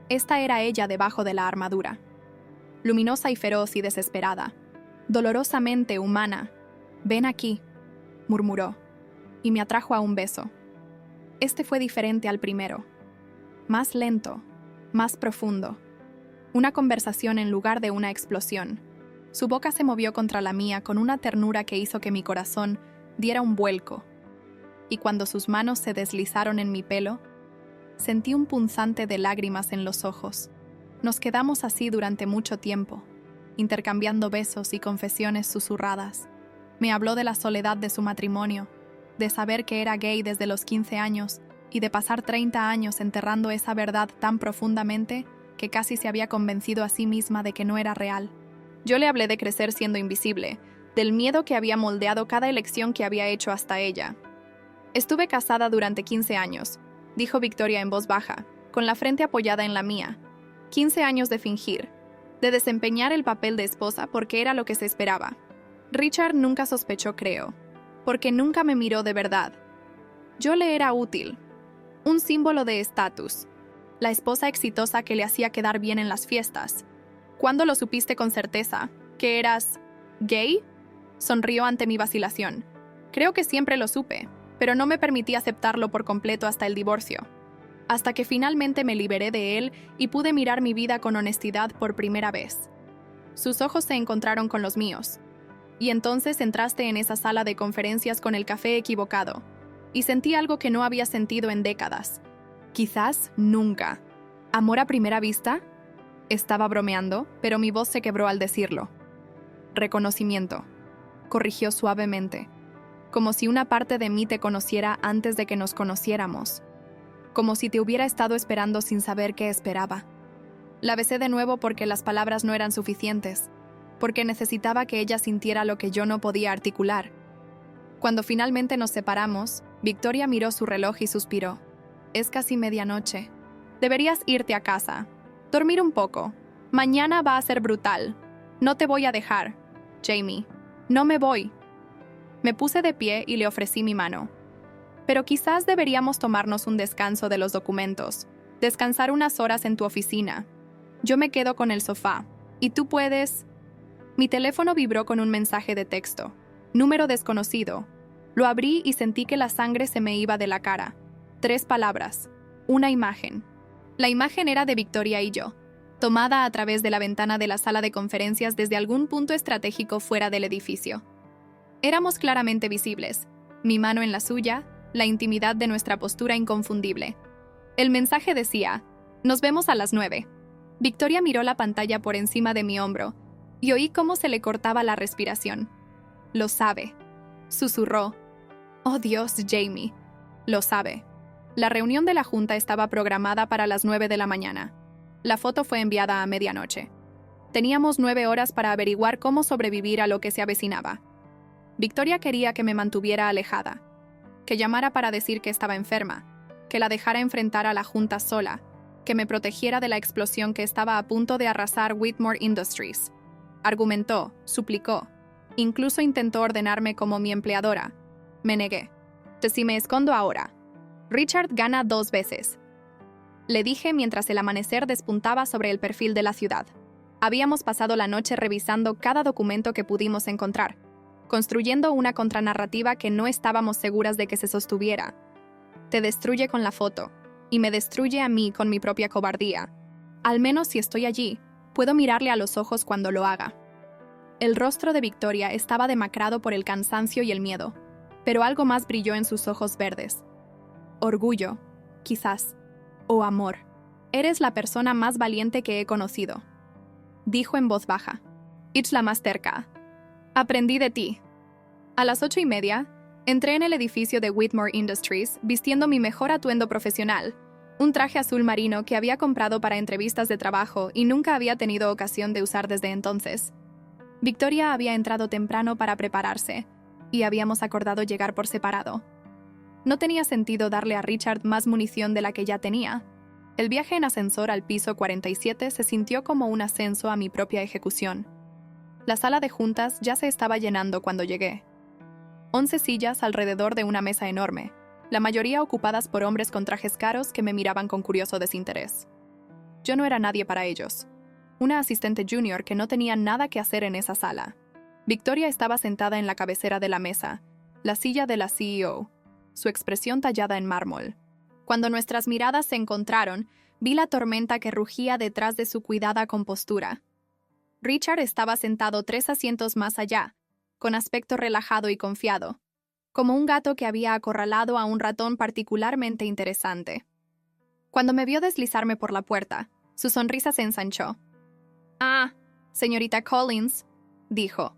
Esta era ella debajo de la armadura. Luminosa y feroz y desesperada. Dolorosamente humana. «Ven aquí», murmuró, y me atrajo a un beso. Este fue diferente al primero. Más lento, más profundo. Una conversación en lugar de una explosión. Su boca se movió contra la mía con una ternura que hizo que mi corazón diera un vuelco. Y cuando sus manos se deslizaron en mi pelo, sentí un punzante de lágrimas en los ojos. Nos quedamos así durante mucho tiempo, intercambiando besos y confesiones susurradas. Me habló de la soledad de su matrimonio, de saber que era gay desde los 15 años y de pasar 30 años enterrando esa verdad tan profundamente que casi se había convencido a sí misma de que no era real. Yo le hablé de crecer siendo invisible, del miedo que había moldeado cada elección que había hecho hasta ella. «Estuve casada durante 15 años», dijo Victoria en voz baja, con la frente apoyada en la mía. 15 años de fingir, de desempeñar el papel de esposa porque era lo que se esperaba. Richard nunca sospechó, creo, porque nunca me miró de verdad. Yo le era útil, un símbolo de estatus, la esposa exitosa que le hacía quedar bien en las fiestas. «¿Cuándo lo supiste con certeza? ¿Que eras gay?» Sonrió ante mi vacilación. «Creo que siempre lo supe, pero no me permití aceptarlo por completo hasta el divorcio. Hasta que finalmente me liberé de él y pude mirar mi vida con honestidad por primera vez». Sus ojos se encontraron con los míos. «Y entonces entraste en esa sala de conferencias con el café equivocado, y sentí algo que no había sentido en décadas. Quizás nunca. ¿Amor a primera vista?» Estaba bromeando, pero mi voz se quebró al decirlo. «Reconocimiento», corrigió suavemente, como si una parte de mí te conociera antes de que nos conociéramos, como si te hubiera estado esperando sin saber qué esperaba. La besé de nuevo porque las palabras no eran suficientes, porque necesitaba que ella sintiera lo que yo no podía articular. Cuando finalmente nos separamos, Victoria miró su reloj y suspiró. «Es casi medianoche. Deberías irte a casa. Dormir un poco. Mañana va a ser brutal. No te voy a dejar, Jamie. No me voy». Me puse de pie y le ofrecí mi mano. «Pero quizás deberíamos tomarnos un descanso de los documentos. Descansar unas horas en tu oficina. Yo me quedo con el sofá. Y tú puedes...» Mi teléfono vibró con un mensaje de texto. Número desconocido. Lo abrí y sentí que la sangre se me iba de la cara. 3 palabras. Una imagen. La imagen era de Victoria y yo, tomada a través de la ventana de la sala de conferencias desde algún punto estratégico fuera del edificio. Éramos claramente visibles, mi mano en la suya, la intimidad de nuestra postura inconfundible. El mensaje decía: «Nos vemos a las 9». Victoria miró la pantalla por encima de mi hombro y oí cómo se le cortaba la respiración. «Lo sabe», susurró. «Oh Dios, Jamie, lo sabe». La reunión de la junta estaba programada para las 9 de la mañana. La foto fue enviada a medianoche. Teníamos 9 horas para averiguar cómo sobrevivir a lo que se avecinaba. Victoria quería que me mantuviera alejada, que llamara para decir que estaba enferma, que la dejara enfrentar a la junta sola, que me protegiera de la explosión que estaba a punto de arrasar Whitmore Industries. Argumentó, suplicó, incluso intentó ordenarme como mi empleadora. Me negué. «Si me escondo ahora, Richard gana 2 veces», le dije mientras el amanecer despuntaba sobre el perfil de la ciudad. Habíamos pasado la noche revisando cada documento que pudimos encontrar, construyendo una contranarrativa que no estábamos seguras de que se sostuviera. Te destruye con la foto, y me destruye a mí con mi propia cobardía. Al menos si estoy allí, puedo mirarle a los ojos cuando lo haga. El rostro de Victoria estaba demacrado por el cansancio y el miedo, pero algo más brilló en sus ojos verdes. Orgullo, quizás, o amor. «Eres la persona más valiente que he conocido», dijo en voz baja. «Es la más terca. Aprendí de ti». A las 8:30, entré en el edificio de Whitmore Industries vistiendo mi mejor atuendo profesional, un traje azul marino que había comprado para entrevistas de trabajo y nunca había tenido ocasión de usar desde entonces. Victoria había entrado temprano para prepararse, y habíamos acordado llegar por separado. No tenía sentido darle a Richard más munición de la que ya tenía. El viaje en ascensor al piso 47 se sintió como un ascenso a mi propia ejecución. La sala de juntas ya se estaba llenando cuando llegué. 11 sillas alrededor de una mesa enorme, la mayoría ocupadas por hombres con trajes caros que me miraban con curioso desinterés. Yo no era nadie para ellos. Una asistente junior que no tenía nada que hacer en esa sala. Victoria estaba sentada en la cabecera de la mesa, la silla de la CEO, su expresión tallada en mármol. Cuando nuestras miradas se encontraron, vi la tormenta que rugía detrás de su cuidada compostura. Richard estaba sentado 3 asientos más allá, con aspecto relajado y confiado, como un gato que había acorralado a un ratón particularmente interesante. Cuando me vio deslizarme por la puerta, su sonrisa se ensanchó. «Ah, señorita Collins», dijo,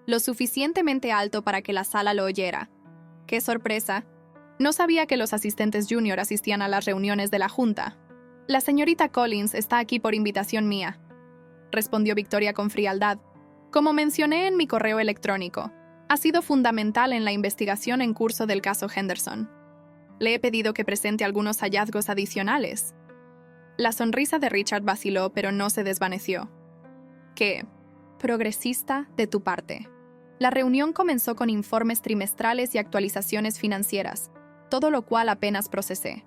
lo suficientemente alto para que la sala lo oyera. ¡Qué sorpresa! No sabía que los asistentes junior asistían a las reuniones de la junta. «La señorita Collins está aquí por invitación mía», respondió Victoria con frialdad. «Como mencioné en mi correo electrónico, ha sido fundamental en la investigación en curso del caso Henderson. Le he pedido que presente algunos hallazgos adicionales». La sonrisa de Richard vaciló, pero no se desvaneció. «Qué progresista de tu parte». La reunión comenzó con informes trimestrales y actualizaciones financieras, todo lo cual apenas procesé.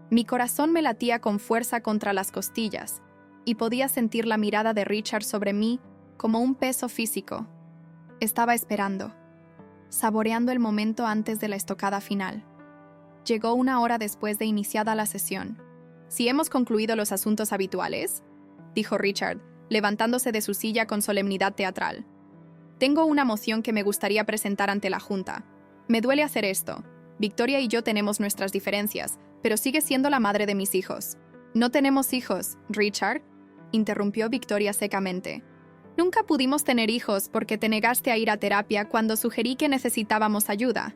Mi corazón me latía con fuerza contra las costillas, y podía sentir la mirada de Richard sobre mí como un peso físico. Estaba esperando, saboreando el momento antes de la estocada final. Llegó 1 hora después de iniciada la sesión. «Si hemos concluido los asuntos habituales», dijo Richard, levantándose de su silla con solemnidad teatral. «Tengo una moción que me gustaría presentar ante la Junta. Me duele hacer esto. Victoria y yo tenemos nuestras diferencias, pero sigue siendo la madre de mis hijos». «No tenemos hijos, Richard», interrumpió Victoria secamente. «Nunca pudimos tener hijos porque te negaste a ir a terapia cuando sugerí que necesitábamos ayuda».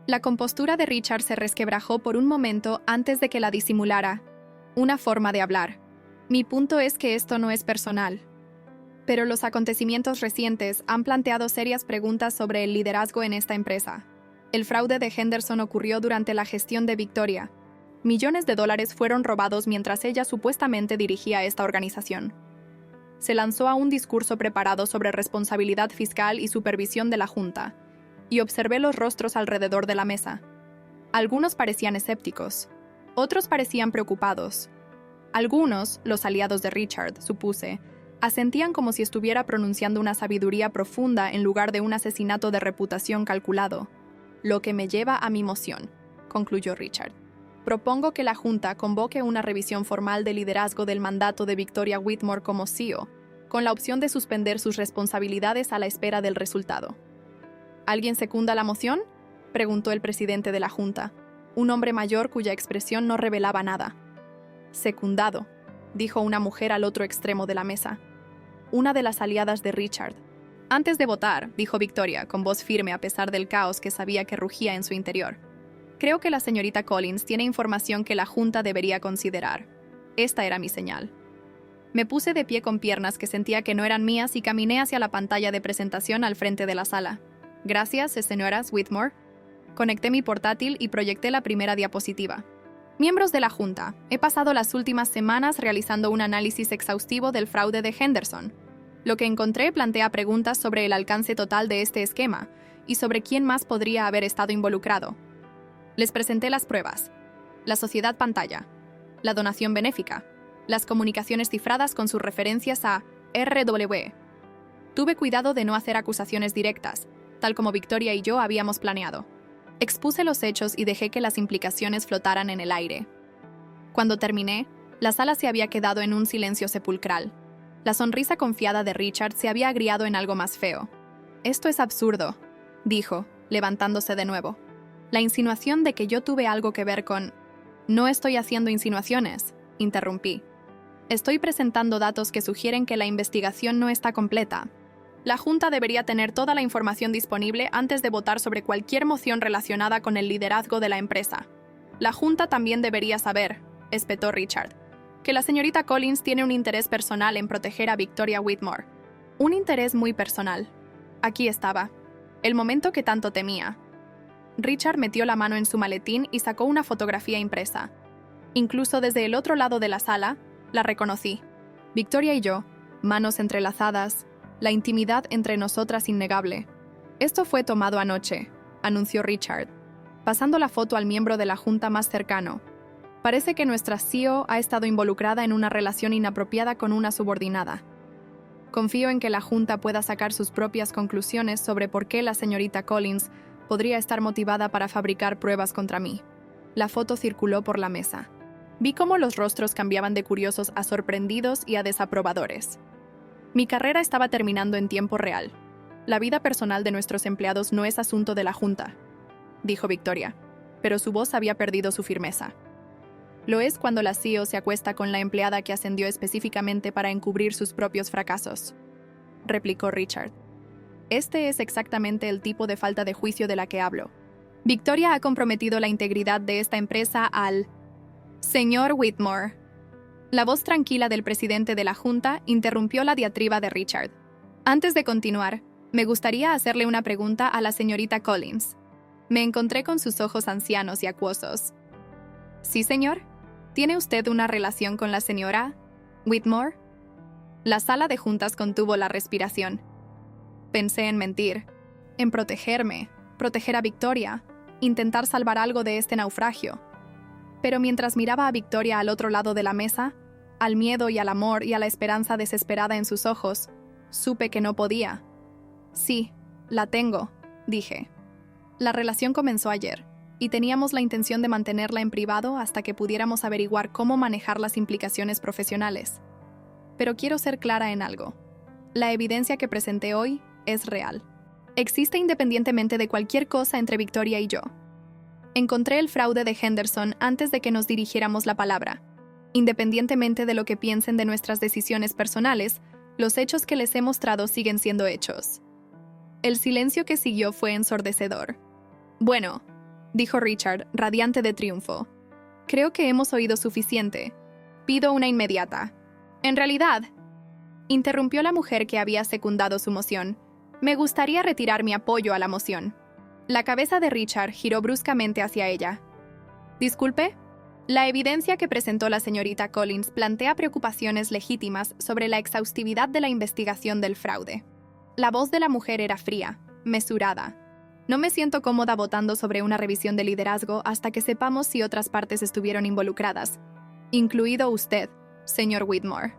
La compostura de Richard se resquebrajó por un momento antes de que la disimulara. Una forma de hablar. «Mi punto es que esto no es personal. Pero los acontecimientos recientes han planteado serias preguntas sobre el liderazgo en esta empresa. El fraude de Henderson ocurrió durante la gestión de Victoria. Millones de dólares fueron robados mientras ella supuestamente dirigía esta organización». Se lanzó a un discurso preparado sobre responsabilidad fiscal y supervisión de la Junta, y observé los rostros alrededor de la mesa. Algunos parecían escépticos, otros parecían preocupados. Algunos, los aliados de Richard, supuse, asentían como si estuviera pronunciando una sabiduría profunda en lugar de un asesinato de reputación calculado. «Lo que me lleva a mi moción», concluyó Richard. «Propongo que la Junta convoque una revisión formal de liderazgo del mandato de Victoria Whitmore como CEO, con la opción de suspender sus responsabilidades a la espera del resultado». «¿Alguien secunda la moción?», preguntó el presidente de la Junta, un hombre mayor cuya expresión no revelaba nada. «Secundado», dijo una mujer al otro extremo de la mesa, una de las aliadas de Richard. «Antes de votar», dijo Victoria, con voz firme a pesar del caos que sabía que rugía en su interior, «creo que la señorita Collins tiene información que la Junta debería considerar». Esta era mi señal. Me puse de pie con piernas que sentía que no eran mías y caminé hacia la pantalla de presentación al frente de la sala. «Gracias, señoras Whitmore». Conecté mi portátil y proyecté la primera diapositiva. «Miembros de la Junta, he pasado las últimas semanas realizando un análisis exhaustivo del fraude de Henderson. Lo que encontré plantea preguntas sobre el alcance total de este esquema y sobre quién más podría haber estado involucrado. Les presenté las pruebas: la sociedad pantalla, la donación benéfica, las comunicaciones cifradas con sus referencias a RW. Tuve cuidado de no hacer acusaciones directas, tal como Victoria y yo habíamos planeado. Expuse los hechos y dejé que las implicaciones flotaran en el aire. Cuando terminé, la sala se había quedado en un silencio sepulcral. La sonrisa confiada de Richard se había agriado en algo más feo. «Esto es absurdo», dijo, levantándose de nuevo. «La insinuación de que yo tuve algo que ver con...» «No estoy haciendo insinuaciones», interrumpí. «Estoy presentando datos que sugieren que la investigación no está completa. La Junta debería tener toda la información disponible antes de votar sobre cualquier moción relacionada con el liderazgo de la empresa. La Junta también debería saber», espetó Richard, «que la señorita Collins tiene un interés personal en proteger a Victoria Whitmore. Un interés muy personal. Aquí estaba. El momento que tanto temía». Richard metió la mano en su maletín y sacó una fotografía impresa. Incluso desde el otro lado de la sala, la reconocí. Victoria y yo, manos entrelazadas, la intimidad entre nosotras innegable. «Esto fue tomado anoche», anunció Richard, pasando la foto al miembro de la Junta más cercano. «Parece que nuestra CEO ha estado involucrada en una relación inapropiada con una subordinada». Confío en que la Junta pueda sacar sus propias conclusiones sobre por qué la señorita Collins podría estar motivada para fabricar pruebas contra mí. La foto circuló por la mesa. Vi cómo los rostros cambiaban de curiosos a sorprendidos y a desaprobadores. Mi carrera estaba terminando en tiempo real. La vida personal de nuestros empleados no es asunto de la Junta, dijo Victoria, pero su voz había perdido su firmeza. Lo es cuando la CEO se acuesta con la empleada que ascendió específicamente para encubrir sus propios fracasos, replicó Richard. Este es exactamente el tipo de falta de juicio de la que hablo. Victoria ha comprometido la integridad de esta empresa al señor Whitmore. La voz tranquila del presidente de la Junta interrumpió la diatriba de Richard. Antes de continuar, me gustaría hacerle una pregunta a la señorita Collins. Me encontré con sus ojos ancianos y acuosos. ¿Sí, señor? ¿Tiene usted una relación con la señora Whitmore? La sala de juntas contuvo la respiración. Pensé en mentir, en protegerme, proteger a Victoria, intentar salvar algo de este naufragio. Pero mientras miraba a Victoria al otro lado de la mesa, al miedo y al amor y a la esperanza desesperada en sus ojos, supe que no podía. Sí, la tengo, dije. La relación comenzó ayer, y teníamos la intención de mantenerla en privado hasta que pudiéramos averiguar cómo manejar las implicaciones profesionales. Pero quiero ser clara en algo. La evidencia que presenté hoy es real. Existe independientemente de cualquier cosa entre Victoria y yo. Encontré el fraude de Henderson antes de que nos dirigiéramos la palabra. Independientemente de lo que piensen de nuestras decisiones personales, los hechos que les he mostrado siguen siendo hechos. El silencio que siguió fue ensordecedor. Bueno, dijo Richard, radiante de triunfo. Creo que hemos oído suficiente. Pido una inmediata. En realidad, interrumpió la mujer que había secundado su moción. Me gustaría retirar mi apoyo a la moción. La cabeza de Richard giró bruscamente hacia ella. Disculpe. La evidencia que presentó la señorita Collins plantea preocupaciones legítimas sobre la exhaustividad de la investigación del fraude. La voz de la mujer era fría, mesurada. No me siento cómoda votando sobre una revisión de liderazgo hasta que sepamos si otras partes estuvieron involucradas, incluido usted, señor Whitmore.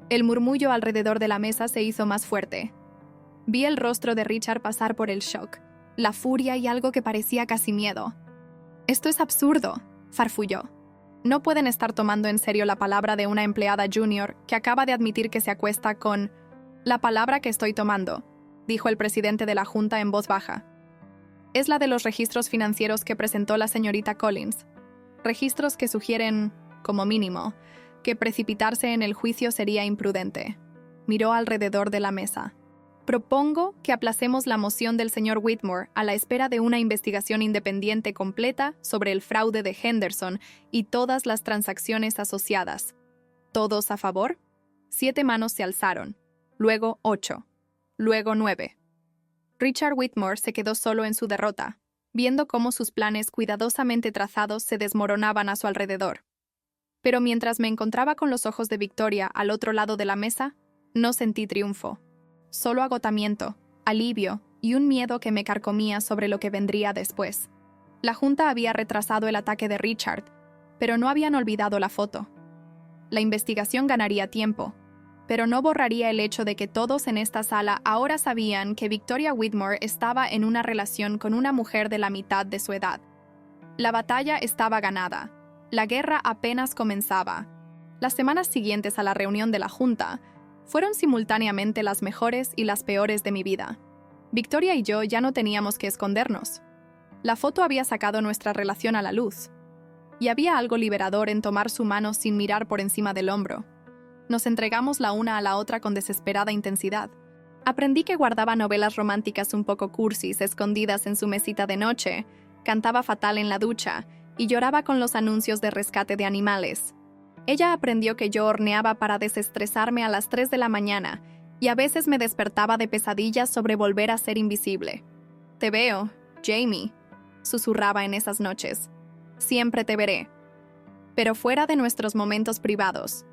El murmullo alrededor de la mesa se hizo más fuerte. Vi el rostro de Richard pasar por el shock, la furia y algo que parecía casi miedo. Esto es absurdo, farfulló. No pueden estar tomando en serio la palabra de una empleada junior que acaba de admitir que se acuesta con... La palabra que estoy tomando, dijo el presidente de la Junta en voz baja. Es la de los registros financieros que presentó la señorita Collins. Registros que sugieren, como mínimo, que precipitarse en el juicio sería imprudente. Miró alrededor de la mesa. Propongo que aplacemos la moción del señor Whitmore a la espera de una investigación independiente completa sobre el fraude de Henderson y todas las transacciones asociadas. ¿Todos a favor? 7 manos se alzaron. Luego 8. Luego 9. Richard Whitmore se quedó solo en su derrota, viendo cómo sus planes cuidadosamente trazados se desmoronaban a su alrededor. Pero mientras me encontraba con los ojos de Victoria al otro lado de la mesa, no sentí triunfo. Solo agotamiento, alivio y un miedo que me carcomía sobre lo que vendría después. La Junta había retrasado el ataque de Richard, pero no habían olvidado la foto. La investigación ganaría tiempo, pero no borraría el hecho de que todos en esta sala ahora sabían que Victoria Whitmore estaba en una relación con una mujer de la mitad de su edad. La batalla estaba ganada. La guerra apenas comenzaba. Las semanas siguientes a la reunión de la Junta fueron simultáneamente las mejores y las peores de mi vida. Victoria y yo ya no teníamos que escondernos. La foto había sacado nuestra relación a la luz. Y había algo liberador en tomar su mano sin mirar por encima del hombro. Nos entregamos la una a la otra con desesperada intensidad. Aprendí que guardaba novelas románticas un poco cursis escondidas en su mesita de noche, cantaba fatal en la ducha y lloraba con los anuncios de rescate de animales. Ella aprendió que yo horneaba para desestresarme a las 3 de la mañana y a veces me despertaba de pesadillas sobre volver a ser invisible. «Te veo, Jamie», susurraba en esas noches. «Siempre te veré». Pero fuera de nuestros momentos privados,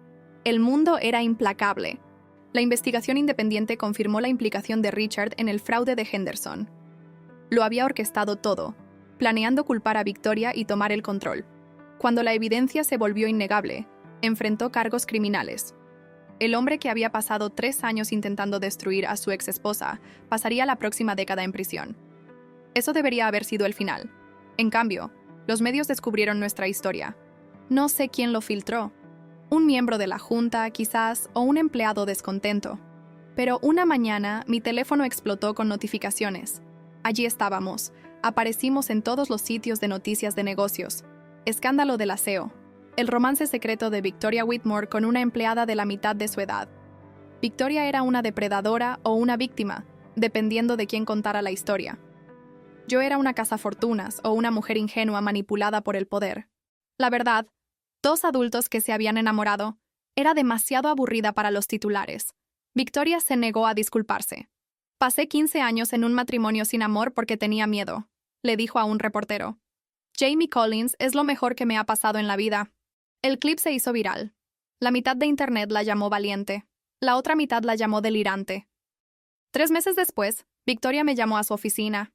el mundo era implacable. La investigación independiente confirmó la implicación de Richard en el fraude de Henderson. Lo había orquestado todo, planeando culpar a Victoria y tomar el control. Cuando la evidencia se volvió innegable, enfrentó cargos criminales. El hombre que había pasado 3 años intentando destruir a su ex esposa pasaría la próxima década en prisión. Eso debería haber sido el final. En cambio, los medios descubrieron nuestra historia. No sé quién lo filtró. Un miembro de la junta, quizás, o un empleado descontento. Pero una mañana, mi teléfono explotó con notificaciones. Allí estábamos. Aparecimos en todos los sitios de noticias de negocios. Escándalo del aseo. El romance secreto de Victoria Whitmore con una empleada de la mitad de su edad. Victoria era una depredadora o una víctima, dependiendo de quién contara la historia. Yo era una cazafortunas o una mujer ingenua manipulada por el poder. La verdad, 2 adultos que se habían enamorado, era demasiado aburrida para los titulares. Victoria se negó a disculparse. Pasé 15 años en un matrimonio sin amor porque tenía miedo, le dijo a un reportero. Jamie Collins es lo mejor que me ha pasado en la vida. El clip se hizo viral. La mitad de Internet la llamó valiente. La otra mitad la llamó delirante. 3 meses después, Victoria me llamó a su oficina.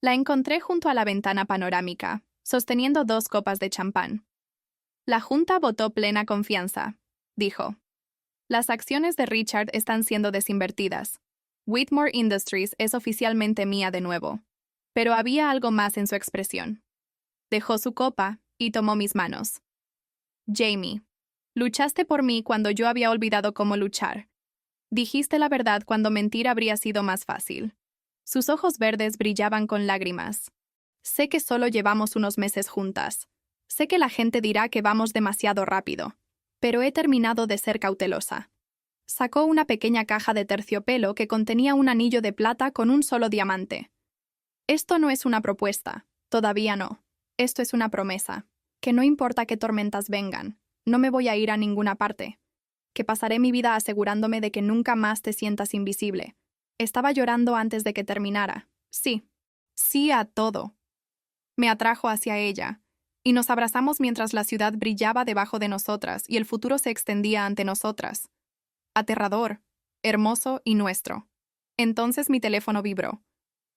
La encontré junto a la ventana panorámica, sosteniendo 2 copas de champán. La junta votó plena confianza, dijo. Las acciones de Richard están siendo desinvertidas. Whitmore Industries es oficialmente mía de nuevo. Pero había algo más en su expresión. Dejó su copa y tomó mis manos. Jamie, luchaste por mí cuando yo había olvidado cómo luchar. Dijiste la verdad cuando mentir habría sido más fácil. Sus ojos verdes brillaban con lágrimas. Sé que solo llevamos unos meses juntas. Sé que la gente dirá que vamos demasiado rápido, pero he terminado de ser cautelosa. Sacó una pequeña caja de terciopelo que contenía un anillo de plata con un solo diamante. Esto no es una propuesta, todavía no. Esto es una promesa. Que no importa qué tormentas vengan, no me voy a ir a ninguna parte. Que pasaré mi vida asegurándome de que nunca más te sientas invisible. Estaba llorando antes de que terminara. Sí. Sí a todo. Me atrajo hacia ella, y nos abrazamos mientras la ciudad brillaba debajo de nosotras y el futuro se extendía ante nosotras. Aterrador, hermoso y nuestro. Entonces mi teléfono vibró.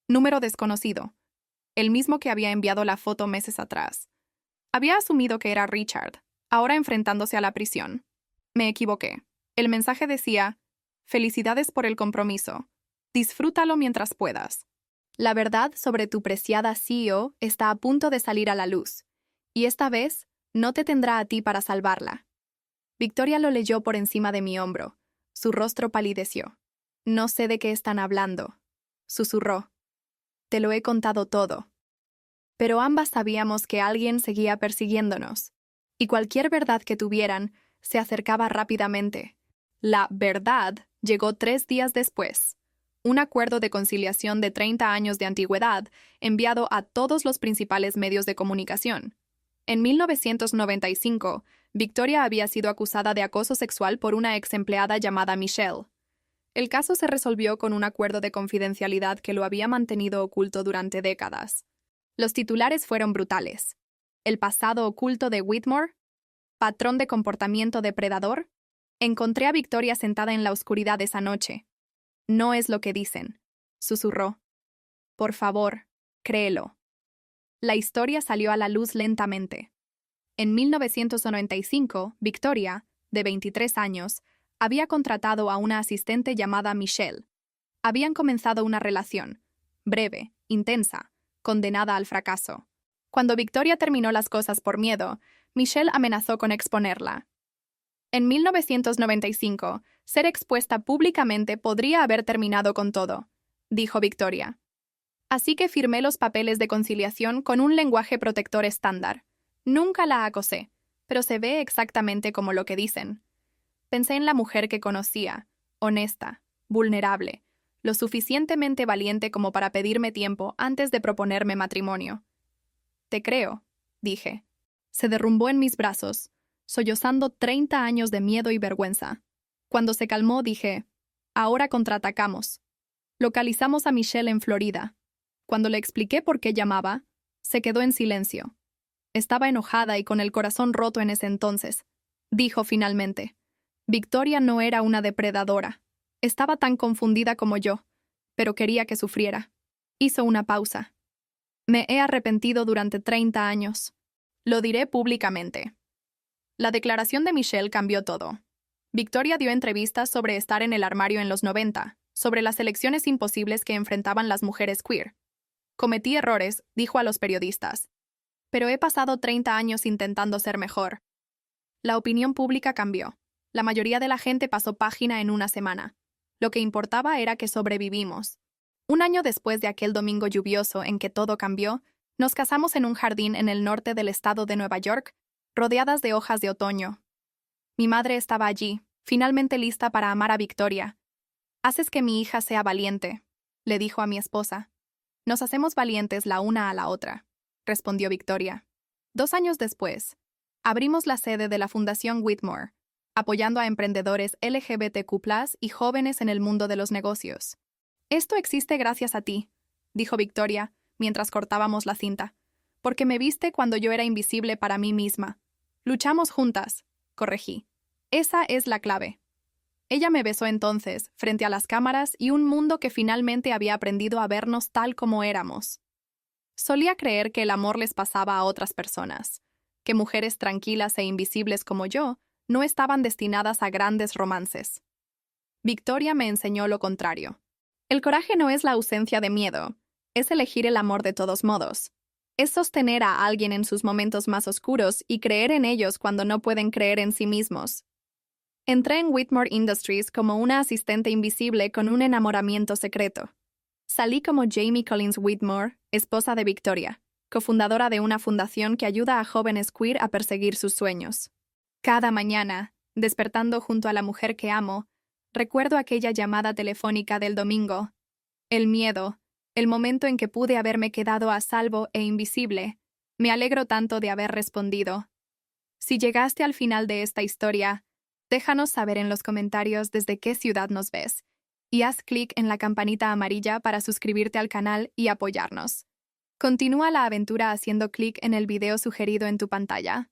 Número desconocido. El mismo que había enviado la foto meses atrás. Había asumido que era Richard, ahora enfrentándose a la prisión. Me equivoqué. El mensaje decía: «Felicidades por el compromiso. Disfrútalo mientras puedas. La verdad sobre tu preciada CEO está a punto de salir a la luz, y esta vez no te tendrá a ti para salvarla». Victoria lo leyó por encima de mi hombro. Su rostro palideció. «No sé de qué están hablando», susurró. «Te lo he contado todo». Pero ambas sabíamos que alguien seguía persiguiéndonos, y cualquier verdad que tuvieran se acercaba rápidamente. La verdad llegó 3 días después. Un acuerdo de conciliación de 30 años de antigüedad enviado a todos los principales medios de comunicación. En 1995, Victoria había sido acusada de acoso sexual por una ex empleada llamada Michelle. El caso se resolvió con un acuerdo de confidencialidad que lo había mantenido oculto durante décadas. Los titulares fueron brutales. El pasado oculto de Whitmore, patrón de comportamiento depredador. Encontré a Victoria sentada en la oscuridad esa noche. No es lo que dicen, susurró. Por favor, créelo. La historia salió a la luz lentamente. En 1995, Victoria, de 23 años, había contratado a una asistente llamada Michelle. Habían comenzado una relación, breve, intensa, condenada al fracaso. Cuando Victoria terminó las cosas por miedo, Michelle amenazó con exponerla. En 1995, ser expuesta públicamente podría haber terminado con todo, dijo Victoria. Así que firmé los papeles de conciliación con un lenguaje protector estándar. Nunca la acosé, pero se ve exactamente como lo que dicen. Pensé en la mujer que conocía, honesta, vulnerable, lo suficientemente valiente como para pedirme tiempo antes de proponerme matrimonio. Te creo, dije. Se derrumbó en mis brazos, sollozando 30 años de miedo y vergüenza. Cuando se calmó, dije, ahora contraatacamos. Localizamos a Michelle en Florida. Cuando le expliqué por qué llamaba, se quedó en silencio. Estaba enojada y con el corazón roto en ese entonces. Dijo finalmente. Victoria no era una depredadora. Estaba tan confundida como yo, pero quería que sufriera. Hizo una pausa. Me he arrepentido durante 30 años. Lo diré públicamente. La declaración de Michelle cambió todo. Victoria dio entrevistas sobre estar en el armario en los 90, sobre las elecciones imposibles que enfrentaban las mujeres queer. Cometí errores, dijo a los periodistas. Pero he pasado 30 años intentando ser mejor. La opinión pública cambió. La mayoría de la gente pasó página en una semana. Lo que importaba era que sobrevivimos. Un año después de aquel domingo lluvioso en que todo cambió, nos casamos en un jardín en el norte del estado de Nueva York, rodeadas de hojas de otoño. Mi madre estaba allí, finalmente lista para amar a Victoria. «Haces que mi hija sea valiente», le dijo a mi esposa. «Nos hacemos valientes la una a la otra», respondió Victoria. 2 años después, abrimos la sede de la Fundación Whitmore, apoyando a emprendedores LGBTQ+ y jóvenes en el mundo de los negocios. «Esto existe gracias a ti», dijo Victoria, mientras cortábamos la cinta, «porque me viste cuando yo era invisible para mí misma. Luchamos juntas», corregí. «Esa es la clave». Ella me besó entonces, frente a las cámaras y un mundo que finalmente había aprendido a vernos tal como éramos. Solía creer que el amor les pasaba a otras personas, que mujeres tranquilas e invisibles como yo no estaban destinadas a grandes romances. Victoria me enseñó lo contrario. El coraje no es la ausencia de miedo, es elegir el amor de todos modos. Es sostener a alguien en sus momentos más oscuros y creer en ellos cuando no pueden creer en sí mismos. Entré en Whitmore Industries como una asistente invisible con un enamoramiento secreto. Salí como Jamie Collins Whitmore, esposa de Victoria, cofundadora de una fundación que ayuda a jóvenes queer a perseguir sus sueños. Cada mañana, despertando junto a la mujer que amo, recuerdo aquella llamada telefónica del domingo. El miedo, el momento en que pude haberme quedado a salvo e invisible. Me alegro tanto de haber respondido. Si llegaste al final de esta historia, déjanos saber en los comentarios desde qué ciudad nos ves, y haz clic en la campanita amarilla para suscribirte al canal y apoyarnos. Continúa la aventura haciendo clic en el video sugerido en tu pantalla.